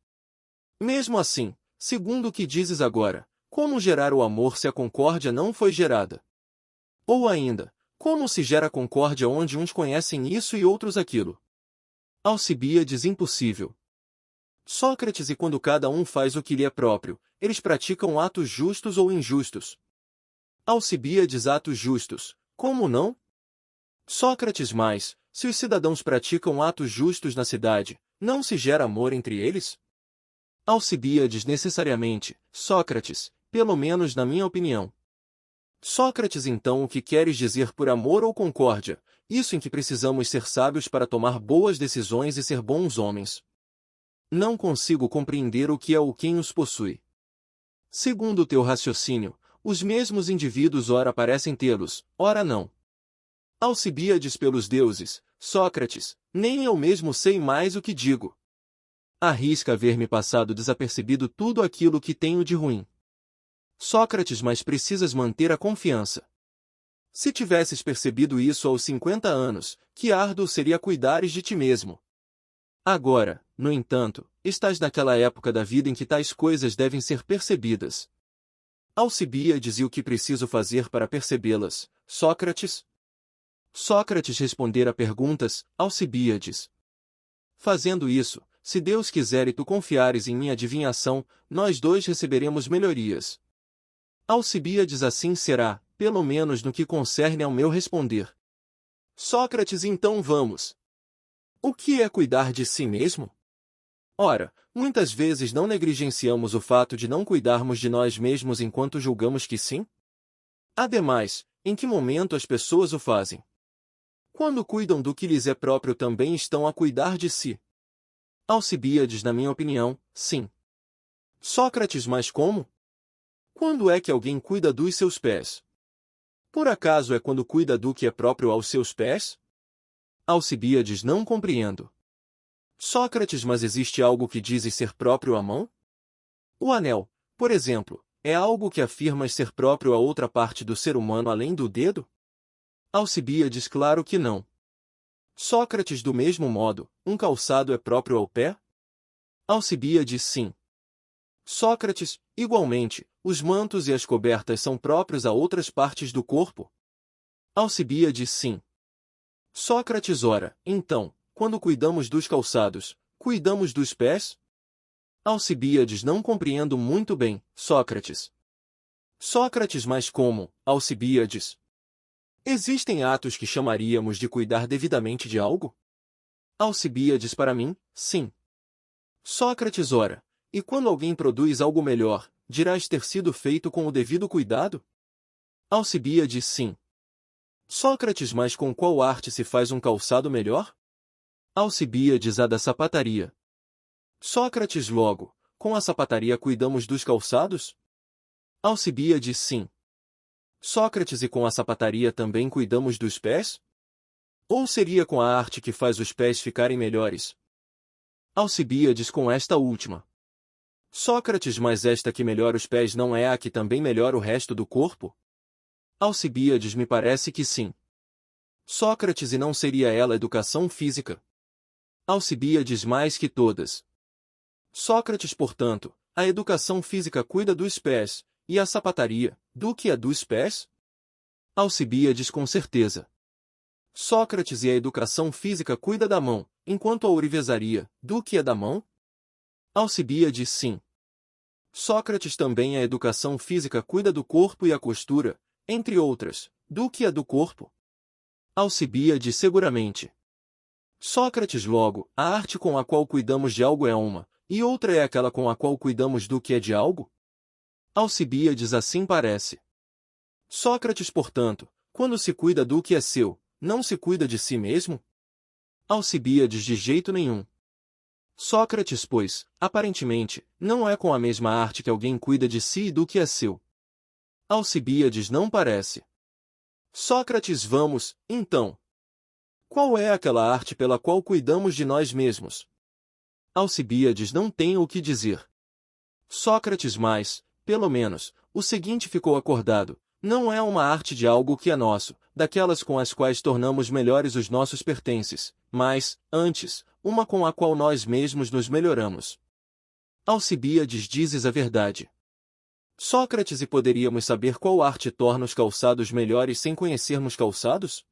Mesmo assim, segundo o que dizes agora, como gerar o amor se a concórdia não foi gerada? Ou ainda, como se gera a concórdia onde uns conhecem isso e outros aquilo? Alcibíades: impossível. Sócrates: e quando cada um faz o que lhe é próprio, eles praticam atos justos ou injustos? Alcibíades: atos justos, como não? Sócrates: mas, se os cidadãos praticam atos justos na cidade, não se gera amor entre eles? Alcibíades: necessariamente, Sócrates, pelo menos na minha opinião. Sócrates: então o que queres dizer por amor ou concórdia? Isso em que precisamos ser sábios para tomar boas decisões e ser bons homens. Não consigo compreender o que é ou quem os possui. Segundo o teu raciocínio, os mesmos indivíduos ora parecem tê-los, ora não. Alcibíades: pelos deuses, Sócrates, nem eu mesmo sei mais o que digo. Arrisca haver-me passado desapercebido tudo aquilo que tenho de ruim. Sócrates: mas precisas manter a confiança. Se tivesses percebido isso aos 50 anos, que árduo seria cuidares de ti mesmo. Agora, no entanto, estás naquela época da vida em que tais coisas devem ser percebidas. Alcibíades: e o que preciso fazer para percebê-las, Sócrates? Sócrates: responder a perguntas, Alcibíades. Fazendo isso, se Deus quiser e tu confiares em minha adivinhação, nós dois receberemos melhorias. Alcibíades: assim será, pelo menos no que concerne ao meu responder. Sócrates: então vamos. O que é cuidar de si mesmo? Ora, muitas vezes não negligenciamos o fato de não cuidarmos de nós mesmos enquanto julgamos que sim? Ademais, em que momento as pessoas o fazem? Quando cuidam do que lhes é próprio também estão a cuidar de si. Alcibíades: na minha opinião, sim. Sócrates: mas como? Quando é que alguém cuida dos seus pés? Por acaso é quando cuida do que é próprio aos seus pés? Alcibíades: não compreendo. Sócrates: mas existe algo que dizes ser próprio à mão? O anel, por exemplo, é algo que afirmas ser próprio a outra parte do ser humano além do dedo? Alcibíades: claro que não. Sócrates: do mesmo modo, um calçado é próprio ao pé? Alcibíades: sim. Sócrates: igualmente, os mantos e as cobertas são próprios a outras partes do corpo? Alcibíades: sim. Sócrates: ora, então, quando cuidamos dos calçados, cuidamos dos pés? Alcibíades: não compreendo muito bem, Sócrates. Sócrates: mas como, Alcibíades? Existem atos que chamaríamos de cuidar devidamente de algo? Alcibíades: para mim, sim. Sócrates: ora, e quando alguém produz algo melhor, dirás ter sido feito com o devido cuidado? Alcibíades: sim. Sócrates: mas com qual arte se faz um calçado melhor? Alcibíades: a da sapataria. Sócrates: logo, com a sapataria cuidamos dos calçados? Alcibíades: sim. Sócrates: e com a sapataria também cuidamos dos pés? Ou seria com a arte que faz os pés ficarem melhores? Alcibíades: com esta última. Sócrates: mas esta que melhora os pés não é a que também melhora o resto do corpo? Alcibíades: me parece que sim. Sócrates: e não seria ela educação física? Alcibíades: mais que todas. Sócrates: portanto, a educação física cuida dos pés, e a sapataria, do que é dos pés? Alcibíades: com certeza. Sócrates: e a educação física cuida da mão, enquanto a ourivesaria, do que é da mão? Alcibíades: sim. Sócrates: também a educação física cuida do corpo e a costura, entre outras, do que é do corpo? Alcibíades: seguramente. Sócrates: logo, a arte com a qual cuidamos de algo é uma, e outra é aquela com a qual cuidamos do que é de algo? Alcibíades: assim parece. Sócrates: portanto, quando se cuida do que é seu, não se cuida de si mesmo? Alcibíades: de jeito nenhum. Sócrates: pois, aparentemente, não é com a mesma arte que alguém cuida de si e do que é seu. Alcibíades: não parece. Sócrates, vamos, então. Qual é aquela arte pela qual cuidamos de nós mesmos? Alcibíades não tem o que dizer. Sócrates, mas, pelo menos, o seguinte ficou acordado: não é uma arte de algo que é nosso, daquelas com as quais tornamos melhores os nossos pertences, mas, antes, uma com a qual nós mesmos nos melhoramos. Alcibíades, dizes a verdade. Sócrates, e poderíamos saber qual arte torna os calçados melhores sem conhecermos calçados?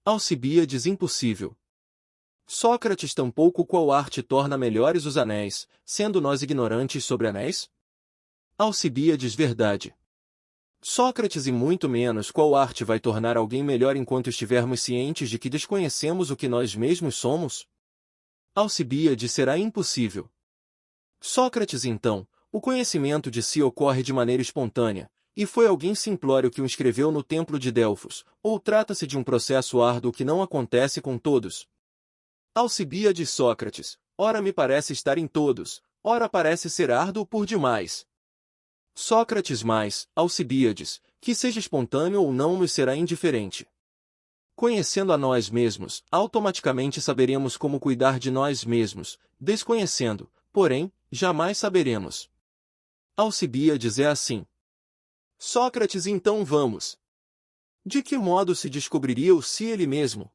Alcibíades, impossível. Sócrates, tampouco qual arte torna melhores os anéis, sendo nós ignorantes sobre anéis? Alcibíades, verdade. Sócrates, e muito menos qual arte vai tornar alguém melhor enquanto estivermos cientes de que desconhecemos o que nós mesmos somos? Alcibíades, será impossível. Sócrates, então, o conhecimento de si ocorre de maneira espontânea, e foi alguém simplório que o escreveu no templo de Delfos, ou trata-se de um processo árduo que não acontece com todos? Alcibíades, Sócrates, ora me parece estar em todos, ora parece ser árduo por demais. Sócrates, mais, Alcibíades, que seja espontâneo ou não nos será indiferente. Conhecendo a nós mesmos, automaticamente saberemos como cuidar de nós mesmos, desconhecendo, porém, jamais saberemos. Alcibíades, é assim. Sócrates, então vamos. De que modo se descobriria o si ele mesmo?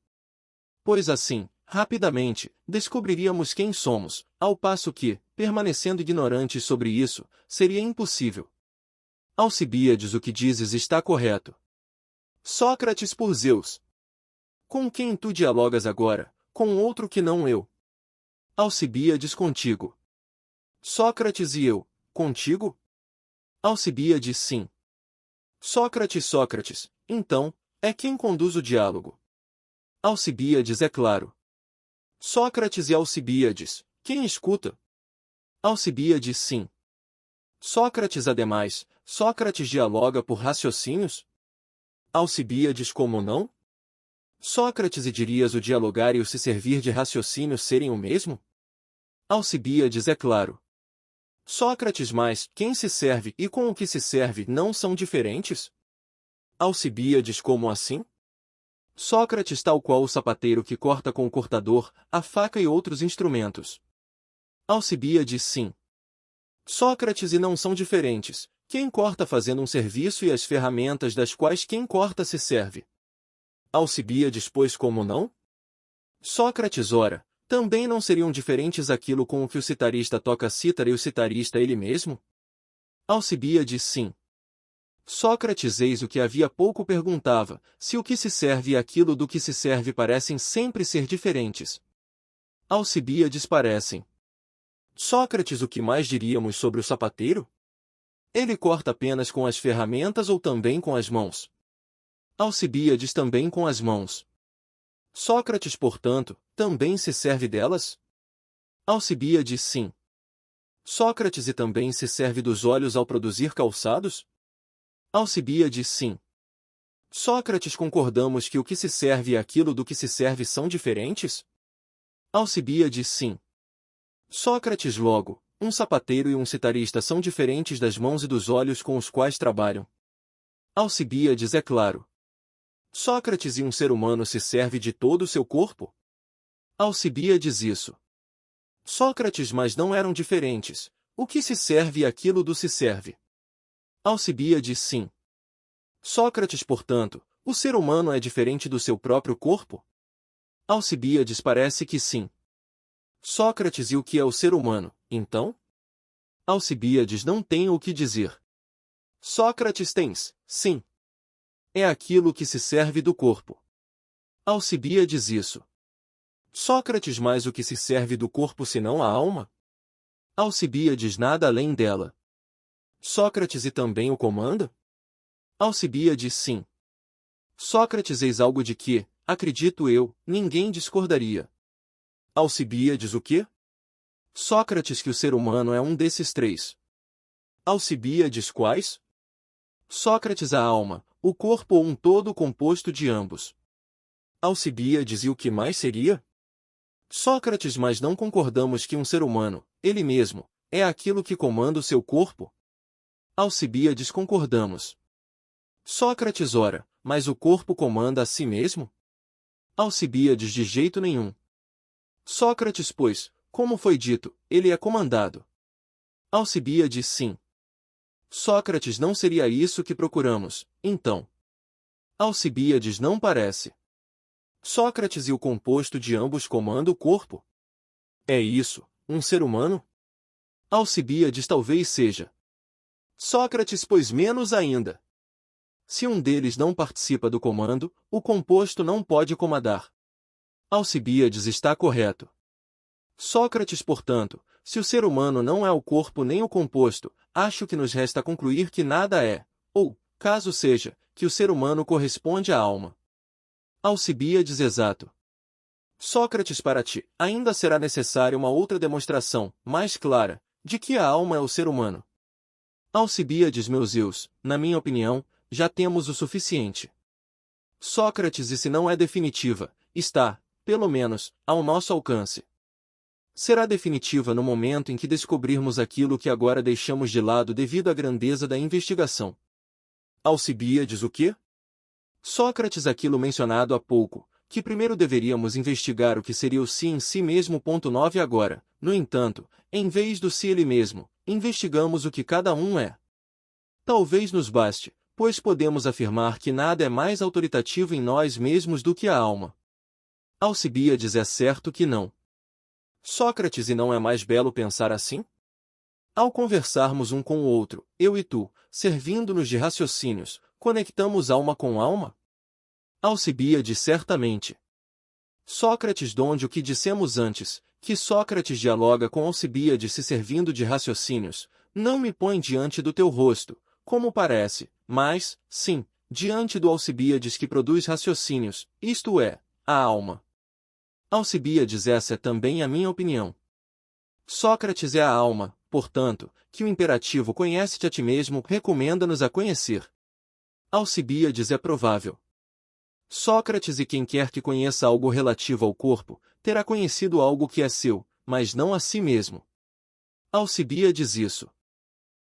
Pois assim, rapidamente, descobriríamos quem somos, ao passo que, permanecendo ignorantes sobre isso, seria impossível. Alcibíades, o que dizes está correto. Sócrates, por Zeus. Com quem tu dialogas agora? Com outro que não eu. Alcibíades, contigo. Sócrates, e eu, contigo? Alcibíades, sim. Sócrates, Sócrates, então, é quem conduz o diálogo. Alcibíades, é claro. Sócrates e Alcibíades, quem escuta? Alcibíades, sim. Sócrates, ademais, Sócrates dialoga por raciocínios? Alcibíades, como não? Sócrates, e dirias o dialogar e o se servir de raciocínio serem o mesmo? Alcibíades, é claro. Sócrates, mas quem se serve e com o que se serve não são diferentes? Alcibíades, como assim? Sócrates, tal qual o sapateiro que corta com o cortador, a faca e outros instrumentos. Alcibíades, sim. Sócrates, e não são diferentes, quem corta fazendo um serviço e as ferramentas das quais quem corta se serve. Alcibíades, pois como não? Sócrates, ora, também não seriam diferentes aquilo com o que o citarista toca a cítara e o citarista ele mesmo? Alcibíades, sim. Sócrates, eis o que havia pouco perguntava, se o que se serve e aquilo do que se serve parecem sempre ser diferentes. Alcibíades, parecem. Sócrates, o que mais diríamos sobre o sapateiro? Ele corta apenas com as ferramentas ou também com as mãos? Alcibíades, também com as mãos. Sócrates, portanto, também se serve delas? Alcibíades, sim. Sócrates, e também se serve dos olhos ao produzir calçados? Alcibíades, sim. Sócrates, concordamos que o que se serve e aquilo do que se serve são diferentes? Alcibíades, sim. Sócrates, logo, um sapateiro e um citarista são diferentes das mãos e dos olhos com os quais trabalham? Alcibíades, é claro. Sócrates, e um ser humano se serve de todo o seu corpo? Alcibíades, isso. Sócrates, mas não eram diferentes. O que se serve e aquilo do se serve? Alcibíades, sim. Sócrates, portanto, o ser humano é diferente do seu próprio corpo? Alcibíades, parece que sim. Sócrates, e o que é o ser humano, então? Alcibíades, não tem o que dizer. Sócrates, tens, sim. É aquilo que se serve do corpo. Alcibíades, isso. Sócrates, mais o que se serve do corpo senão a alma? Alcibíades, nada além dela. Sócrates, e também o comanda? Alcibíades, sim. Sócrates, eis algo de que, acredito eu, ninguém discordaria. Alcibíades, o quê? Sócrates, que o ser humano é um desses três. Alcibíades, quais? Sócrates, a alma, o corpo ou um todo composto de ambos. Alcibíades, e o que mais seria? Sócrates, mas não concordamos que um ser humano, ele mesmo, é aquilo que comanda o seu corpo? Alcibíades, concordamos. Sócrates, ora, mas o corpo comanda a si mesmo? Alcibíades: de jeito nenhum. Sócrates: pois, como foi dito, ele é comandado. Alcibíades: sim. Sócrates: não seria isso que procuramos, então. Alcibíades: não parece. Sócrates: e o composto de ambos comanda o corpo? É isso, um ser humano? Alcibíades: talvez seja. Sócrates: pois menos ainda. Se um deles não participa do comando, o composto não pode comandar. Alcibíades: está correto. Sócrates: portanto, se o ser humano não é o corpo nem o composto, acho que nos resta concluir que nada é, ou, caso seja, que o ser humano corresponde à alma. Alcibíades: exato. Sócrates: para ti, ainda será necessária uma outra demonstração, mais clara, de que a alma é o ser humano. Alcibíades: meus Zeus, na minha opinião, já temos o suficiente. Sócrates: e se não é definitiva, está, pelo menos, ao nosso alcance. Será definitiva no momento em que descobrirmos aquilo que agora deixamos de lado devido à grandeza da investigação. Alcibíades: o quê? Sócrates: aquilo mencionado há pouco, que primeiro deveríamos investigar o que seria o si em si mesmo. 9 Agora, no entanto, em vez do si ele mesmo, investigamos o que cada um é. Talvez nos baste, pois podemos afirmar que nada é mais autoritativo em nós mesmos do que a alma. Alcibíades: é certo que não. Sócrates: e não é mais belo pensar assim? Ao conversarmos um com o outro, eu e tu, servindo-nos de raciocínios, conectamos alma com alma? Alcibíades: certamente. Sócrates: donde o que dissemos antes, que Sócrates dialoga com Alcibíades se servindo de raciocínios, não me põe diante do teu rosto, como parece, mas, sim, diante do Alcibíades que produz raciocínios, isto é, a alma. Alcibíades: essa é também a minha opinião. Sócrates: é a alma, portanto, que o imperativo conhece-te a ti mesmo recomenda-nos a conhecer. Alcibíades: é provável. Sócrates: e quem quer que conheça algo relativo ao corpo, terá conhecido algo que é seu, mas não a si mesmo. Alcibíades: isso.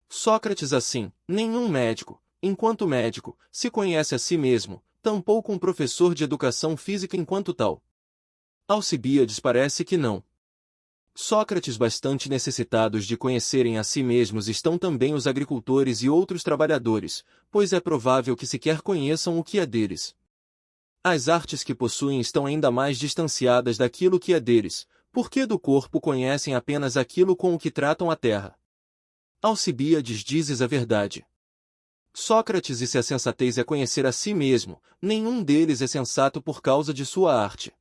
Sócrates: assim, nenhum médico, enquanto médico, se conhece a si mesmo, tampouco um professor de educação física enquanto tal. Alcibíades: parece que não. Sócrates: bastante necessitados de conhecerem a si mesmos estão também os agricultores e outros trabalhadores, pois é provável que sequer conheçam o que é deles. As artes que possuem estão ainda mais distanciadas daquilo que é deles, porque do corpo conhecem apenas aquilo com o que tratam a terra. Alcibíades: dizes a verdade. Sócrates: e se a sensatez é conhecer a si mesmo, nenhum deles é sensato por causa de sua arte.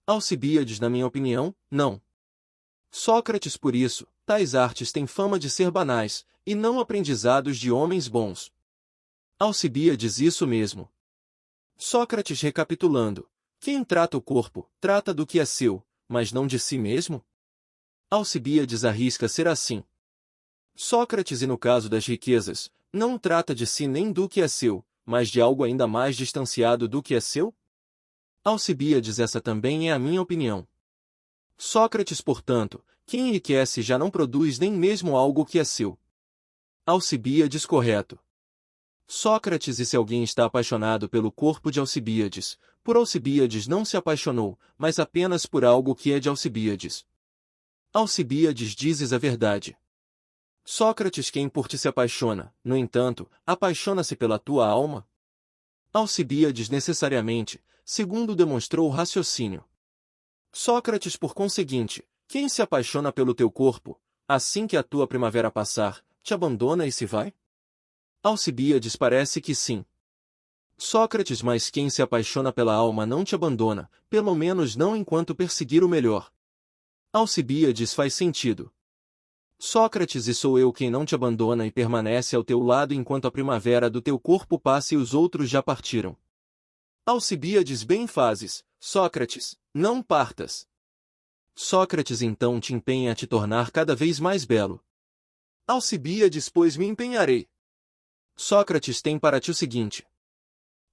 Alcibíades: na minha opinião, não. Sócrates: por isso, tais artes têm fama de ser banais, e não aprendizados de homens bons. Alcibíades: isso mesmo. Sócrates: recapitulando, quem trata o corpo, trata do que é seu, mas não de si mesmo? Alcibíades: arrisca ser assim. Sócrates: e no caso das riquezas, não trata de si nem do que é seu, mas de algo ainda mais distanciado do que é seu? Alcibíades: essa também é a minha opinião. Sócrates: portanto, quem enriquece já não produz nem mesmo algo que é seu. Alcibíades: correto. Sócrates: e se alguém está apaixonado pelo corpo de Alcibíades, por Alcibíades não se apaixonou, mas apenas por algo que é de Alcibíades. Alcibíades: dizes a verdade. Sócrates: quem por ti se apaixona, no entanto, apaixona-se pela tua alma? Alcibíades: necessariamente, segundo demonstrou o raciocínio. Sócrates: por conseguinte, quem se apaixona pelo teu corpo, assim que a tua primavera passar, te abandona e se vai? Alcibíades: parece que sim. Sócrates: mas quem se apaixona pela alma não te abandona, pelo menos não enquanto perseguir o melhor. Alcibíades: faz sentido. Sócrates: e sou eu quem não te abandona e permanece ao teu lado enquanto a primavera do teu corpo passa e os outros já partiram. Alcibíades: bem fazes, Sócrates, não partas. Sócrates: então te empenha a te tornar cada vez mais belo. Alcibíades: pois me empenharei. Sócrates: tem para ti o seguinte.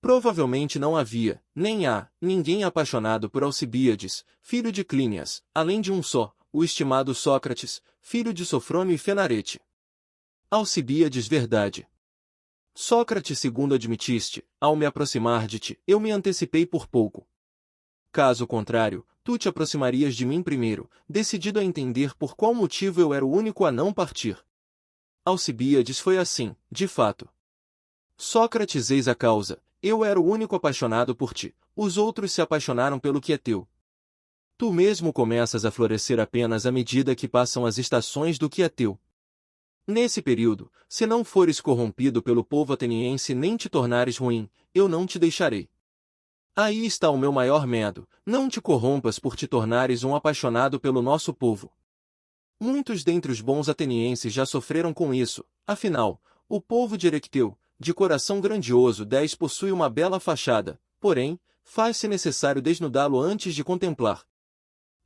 Provavelmente não havia, nem há, ninguém apaixonado por Alcibíades, filho de Clínias, além de um só, o estimado Sócrates, filho de Sofrônio e Fenarete. Alcibíades: verdade. Sócrates, segundo admitiste, ao me aproximar de ti, eu me antecipei por pouco. Caso contrário, tu te aproximarias de mim primeiro, decidido a entender por qual motivo eu era o único a não partir. Alcibíades, foi assim, de fato. Sócrates, eis a causa, eu era o único apaixonado por ti, os outros se apaixonaram pelo que é teu. Tu mesmo começas a florescer apenas à medida que passam as estações do que é teu. Nesse período, se não fores corrompido pelo povo ateniense nem te tornares ruim, eu não te deixarei. Aí está o meu maior medo, não te corrompas por te tornares um apaixonado pelo nosso povo. Muitos dentre os bons atenienses já sofreram com isso, afinal, o povo de Erecteu, de coração grandioso 10 possui uma bela fachada, porém, faz-se necessário desnudá-lo antes de contemplar.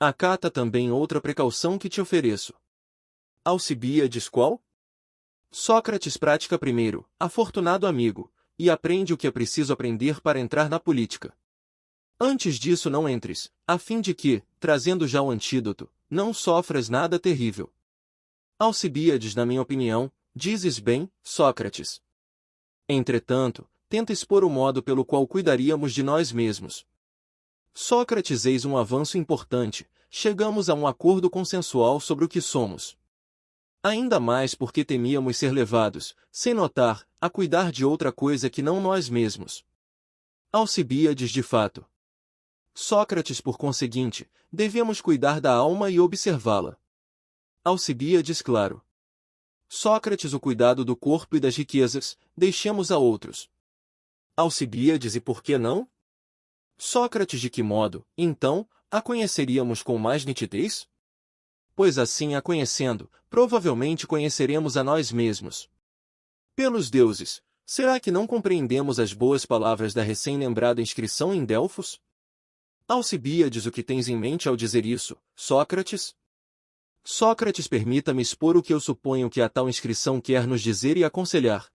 Acata também outra precaução que te ofereço. Alcibíades, qual? Sócrates, prática primeiro, afortunado amigo, e aprende o que é preciso aprender para entrar na política. Antes disso não entres, a fim de que, trazendo já o antídoto, não sofras nada terrível. Alcibíades, na minha opinião, dizes bem, Sócrates. Entretanto, tenta expor o modo pelo qual cuidaríamos de nós mesmos. Sócrates, eis um avanço importante, chegamos a um acordo consensual sobre o que somos. Ainda mais porque temíamos ser levados, sem notar, a cuidar de outra coisa que não nós mesmos. Alcibíades, de fato. Sócrates, por conseguinte, devemos cuidar da alma e observá-la. Alcibíades, claro. Sócrates, o cuidado do corpo e das riquezas, deixemos a outros. Alcibíades, e por que não? Sócrates, de que modo, então, a conheceríamos com mais nitidez? Pois assim a conhecendo, provavelmente conheceremos a nós mesmos. Pelos deuses, será que não compreendemos as boas palavras da recém-lembrada inscrição em Delfos? Alcibíades, o que tens em mente ao dizer isso, Sócrates? Sócrates, permita-me expor o que eu suponho que a tal inscrição quer nos dizer e aconselhar.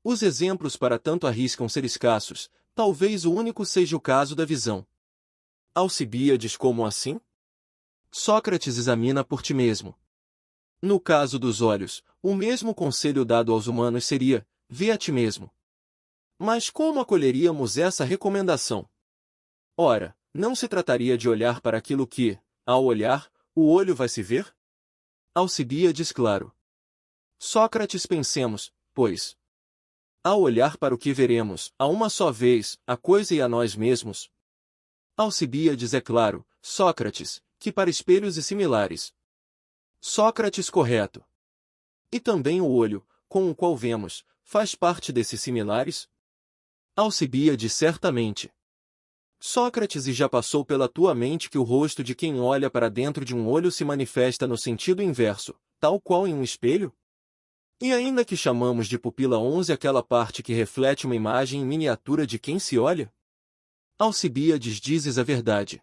Os exemplos para tanto arriscam ser escassos, talvez o único seja o caso da visão. Alcibíades, como assim? Sócrates, examina por ti mesmo. No caso dos olhos, o mesmo conselho dado aos humanos seria, vê a ti mesmo. Mas como acolheríamos essa recomendação? Ora, não se trataria de olhar para aquilo que, ao olhar, o olho vai se ver? Alcibíades, claro. Sócrates, pensemos, pois. Ao olhar para o que veremos, a uma só vez, a coisa e a nós mesmos. Alcibíades, é claro, Sócrates, que para espelhos e similares. Sócrates, correto. E também o olho, com o qual vemos, faz parte desses similares? Alcibíades, certamente. Sócrates, e já passou pela tua mente que o rosto de quem olha para dentro de um olho se manifesta no sentido inverso, tal qual em um espelho? E ainda que chamamos de pupila 11 aquela parte que reflete uma imagem em miniatura de quem se olha? Alcibíades, dizes a verdade.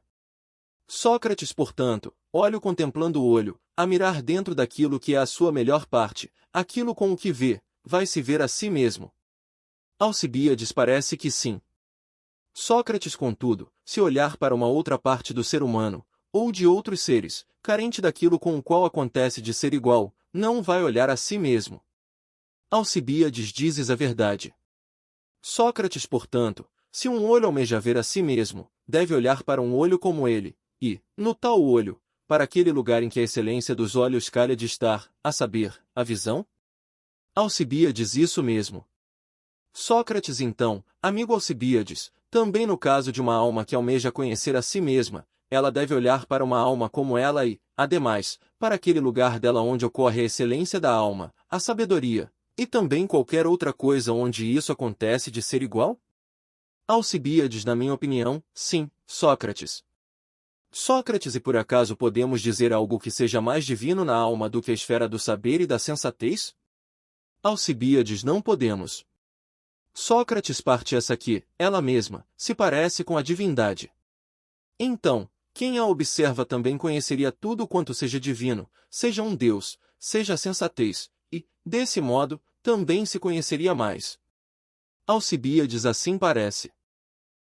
Sócrates, portanto, olho contemplando o olho, a mirar dentro daquilo que é a sua melhor parte, aquilo com o que vê, vai se ver a si mesmo. Alcibíades, parece que sim. Sócrates, contudo, se olhar para uma outra parte do ser humano, ou de outros seres, carente daquilo com o qual acontece de ser igual, não vai olhar a si mesmo. Alcibíades, dizes a verdade. Sócrates, portanto, se um olho almeja ver a si mesmo, deve olhar para um olho como ele, e, no tal olho, para aquele lugar em que a excelência dos olhos calha de estar, a saber, a visão? Alcibíades, isso mesmo. Sócrates, então, amigo Alcibíades, também no caso de uma alma que almeja conhecer a si mesma, ela deve olhar para uma alma como ela e, ademais, para aquele lugar dela onde ocorre a excelência da alma, a sabedoria, e também qualquer outra coisa onde isso acontece de ser igual? Alcibíades, na minha opinião, sim, Sócrates. Sócrates, e por acaso podemos dizer algo que seja mais divino na alma do que a esfera do saber e da sensatez? Alcibíades, não podemos. Sócrates, parte essa que, ela mesma, se parece com a divindade. Então, quem a observa também conheceria tudo quanto seja divino, seja um Deus, seja a sensatez, e, desse modo, também se conheceria mais. Alcibíades, assim parece.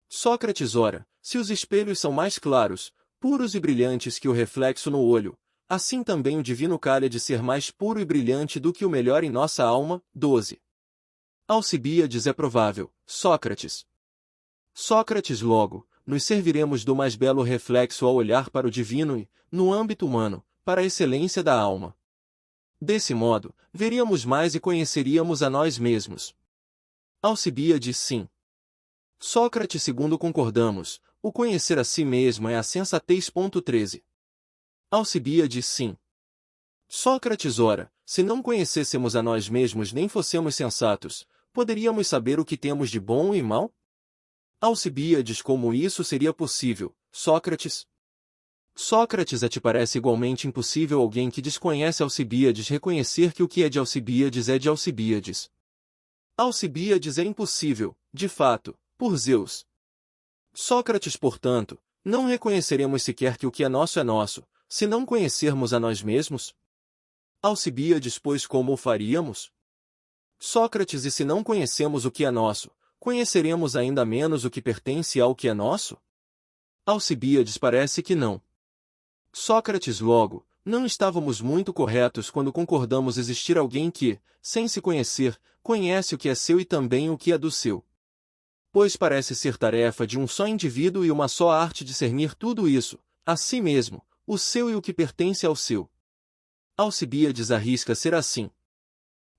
Sócrates, ora, se os espelhos são mais claros, puros e brilhantes que o reflexo no olho, assim também o divino calha de ser mais puro e brilhante do que o melhor em nossa alma. 12. Alcibíades é provável, Sócrates. Sócrates logo, nos serviremos do mais belo reflexo ao olhar para o divino e, no âmbito humano, para a excelência da alma. Desse modo, veríamos mais e conheceríamos a nós mesmos. Alcibíades sim. Sócrates segundo concordamos, o conhecer a si mesmo é a sensatez. 13. Alcibíades sim. Sócrates ora, se não conhecêssemos a nós mesmos nem fossemos sensatos, poderíamos saber o que temos de bom e mal? Alcibíades como isso seria possível, Sócrates? Sócrates, te parece igualmente impossível alguém que desconhece Alcibíades reconhecer que o que é de Alcibíades é de Alcibíades. Alcibíades é impossível, de fato, por Zeus. Sócrates, portanto, não reconheceremos sequer que o que é nosso, se não conhecermos a nós mesmos? Alcibíades, pois como o faríamos? Sócrates, e se não conhecemos o que é nosso, conheceremos ainda menos o que pertence ao que é nosso? Alcibíades parece que não. Sócrates logo, não estávamos muito corretos quando concordamos existir alguém que, sem se conhecer, conhece o que é seu e também o que é do seu. Pois parece ser tarefa de um só indivíduo e uma só arte discernir tudo isso, a si mesmo, o seu e o que pertence ao seu. Alcibíades arrisca ser assim.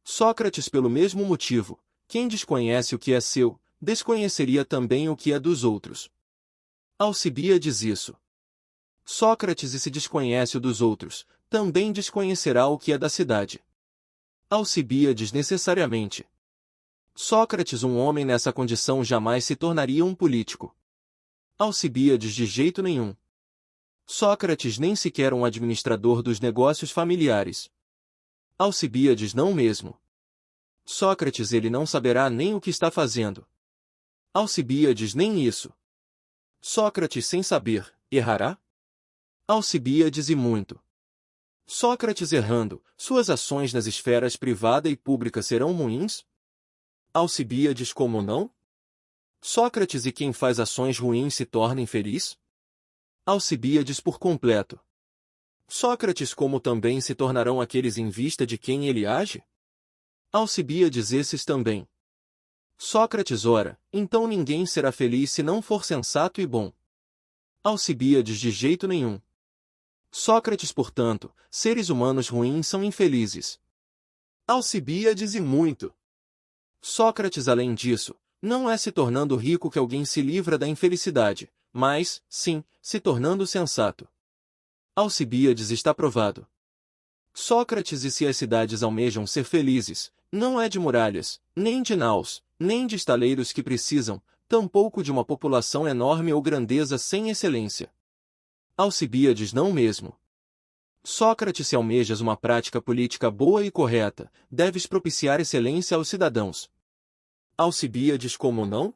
Sócrates pelo mesmo motivo, quem desconhece o que é seu, desconheceria também o que é dos outros. Alcibíades isso. Sócrates, e se desconhece o dos outros, também desconhecerá o que é da cidade. Alcibíades necessariamente. Sócrates, um homem nessa condição jamais se tornaria um político. Alcibíades de jeito nenhum. Sócrates nem sequer um administrador dos negócios familiares. Alcibíades não mesmo. Sócrates, ele não saberá nem o que está fazendo. Alcibíades nem isso. Sócrates, sem saber, errará? Alcibíades e muito. Sócrates errando, suas ações nas esferas privada e pública serão ruins? Alcibíades como não? Sócrates, e quem faz ações ruins se torna infeliz? Alcibíades por completo. Sócrates como também se tornarão aqueles em vista de quem ele age? Alcibíades esses também. Sócrates ora, então ninguém será feliz se não for sensato e bom. Alcibíades de jeito nenhum. Sócrates, portanto, seres humanos ruins são infelizes. Alcibíades e muito. Sócrates, além disso, não é se tornando rico que alguém se livra da infelicidade, mas, sim, se tornando sensato. Alcibíades está provado. Sócrates, e se as cidades almejam ser felizes, não é de muralhas, nem de naus, nem de estaleiros que precisam, tampouco de uma população enorme ou grandeza sem excelência. Alcibíades não mesmo. Sócrates, se almejas uma prática política boa e correta, deves propiciar excelência aos cidadãos. Alcibíades como não?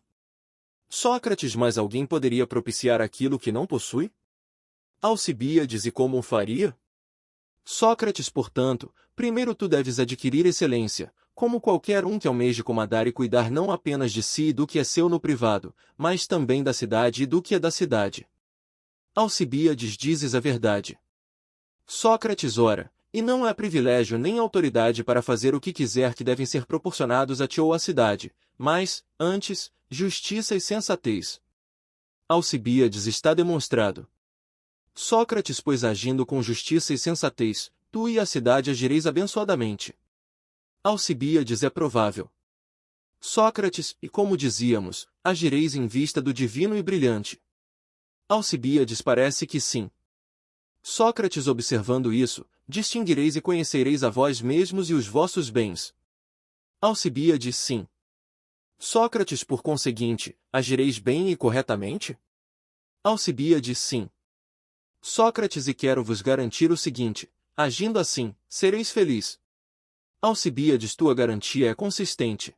Sócrates, mas alguém poderia propiciar aquilo que não possui? Alcibíades, e como o faria? Sócrates, portanto, primeiro tu deves adquirir excelência, como qualquer um que almeje comandar e cuidar não apenas de si e do que é seu no privado, mas também da cidade e do que é da cidade. Alcibíades, dizes a verdade. Sócrates ora, e não é privilégio nem autoridade para fazer o que quiser que devem ser proporcionados a ti ou à cidade, mas, antes, justiça e sensatez. Alcibíades está demonstrado. Sócrates, pois agindo com justiça e sensatez, tu e a cidade agireis abençoadamente. Alcibíades é provável. Sócrates, e como dizíamos, agireis em vista do divino e brilhante. Alcibíades parece que sim. Sócrates, observando isso, distinguireis e conhecereis a vós mesmos e os vossos bens. Alcibíades sim. Sócrates, por conseguinte, agireis bem e corretamente? Alcibíades sim. Sócrates, e quero vos garantir o seguinte, agindo assim, sereis feliz. Alcibíades, tua garantia é consistente.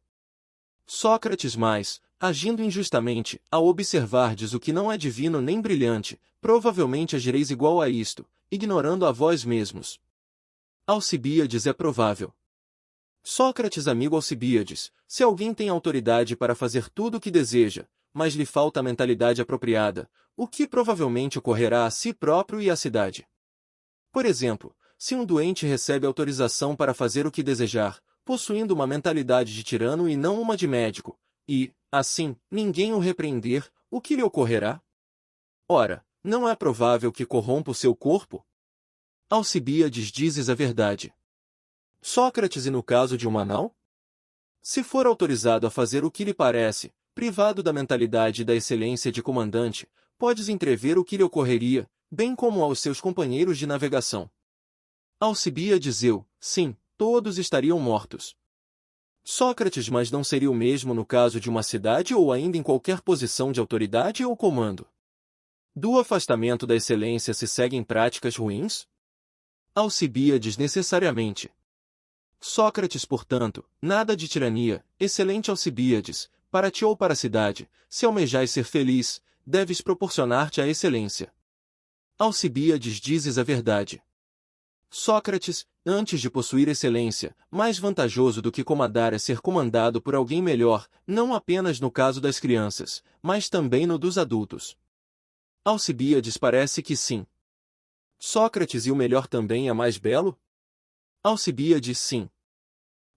Sócrates, mas, agindo injustamente, ao observardes o que não é divino nem brilhante, provavelmente agireis igual a isto, ignorando a vós mesmos. Alcibíades é provável. Sócrates, amigo Alcibíades, se alguém tem autoridade para fazer tudo o que deseja, mas lhe falta a mentalidade apropriada, o que provavelmente ocorrerá a si próprio e à cidade? Por exemplo, se um doente recebe autorização para fazer o que desejar, possuindo uma mentalidade de tirano e não uma de médico, e, assim, ninguém o repreender, o que lhe ocorrerá? Ora, não é provável que corrompa o seu corpo? Alcibíades, dizes a verdade. Sócrates, e no caso de um anão? Se for autorizado a fazer o que lhe parece, privado da mentalidade e da excelência de comandante, podes entrever o que lhe ocorreria, bem como aos seus companheiros de navegação. Alcibíades, eu, sim, todos estariam mortos. Sócrates, mas não seria o mesmo no caso de uma cidade ou ainda em qualquer posição de autoridade ou comando? Do afastamento da excelência se seguem práticas ruins? Alcibíades, necessariamente. Sócrates, portanto, nada de tirania, excelente Alcibíades, para ti ou para a cidade, se almejais ser feliz, deves proporcionar-te a excelência. Alcibíades, dizes a verdade. Sócrates, antes de possuir excelência, mais vantajoso do que comandar é ser comandado por alguém melhor, não apenas no caso das crianças, mas também no dos adultos. Alcibíades, parece que sim. Sócrates, e o melhor também é mais belo? Alcibíades, sim.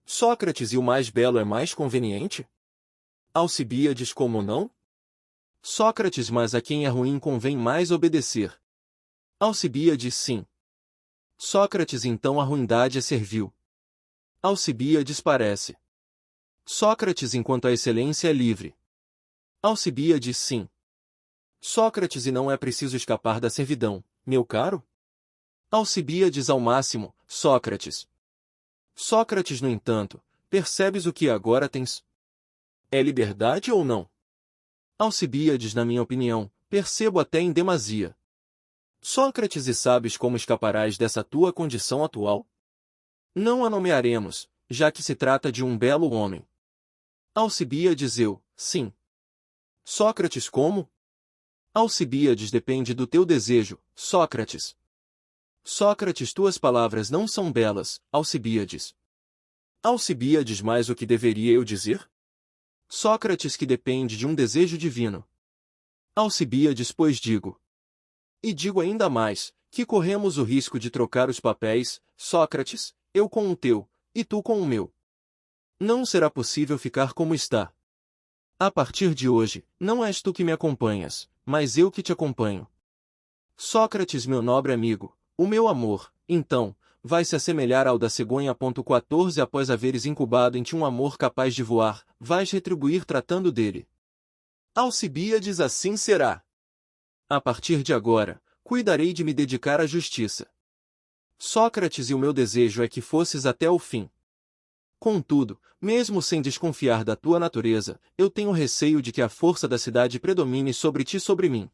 Sócrates, e o mais belo é mais conveniente? Alcibíades, como não? Sócrates, mas a quem é ruim convém mais obedecer. Alcibíades, sim. Sócrates, então a ruindade é servil. Alcibíades, parece. Sócrates, enquanto a excelência é livre. Alcibíades, sim. Sócrates, e não é preciso escapar da servidão, meu caro? Alcibíades, ao máximo, Sócrates. Sócrates, no entanto, percebes o que agora tens? É liberdade ou não? Alcibíades, na minha opinião, percebo até em demasia. Sócrates, e sabes como escaparás dessa tua condição atual? Não a nomearemos, já que se trata de um belo homem. Alcibíades, eu, sim. Sócrates, como? Alcibíades, depende do teu desejo, Sócrates. Sócrates, tuas palavras não são belas, Alcibíades. Alcibíades, mais o que deveria eu dizer? Sócrates, que depende de um desejo divino. Alcibíades, pois digo. E digo ainda mais, que corremos o risco de trocar os papéis, Sócrates, eu com o teu, e tu com o meu. Não será possível ficar como está. A partir de hoje, não és tu que me acompanhas, mas eu que te acompanho. Sócrates, meu nobre amigo, o meu amor, então, vai se assemelhar ao da cegonha. 14 Após haveres incubado em ti um amor capaz de voar, vais retribuir tratando dele. Alcibíades, assim será. A partir de agora, cuidarei de me dedicar à justiça. Sócrates, e o meu desejo é que fosses até o fim. Contudo, mesmo sem desconfiar da tua natureza, eu tenho receio de que a força da cidade predomine sobre ti e sobre mim.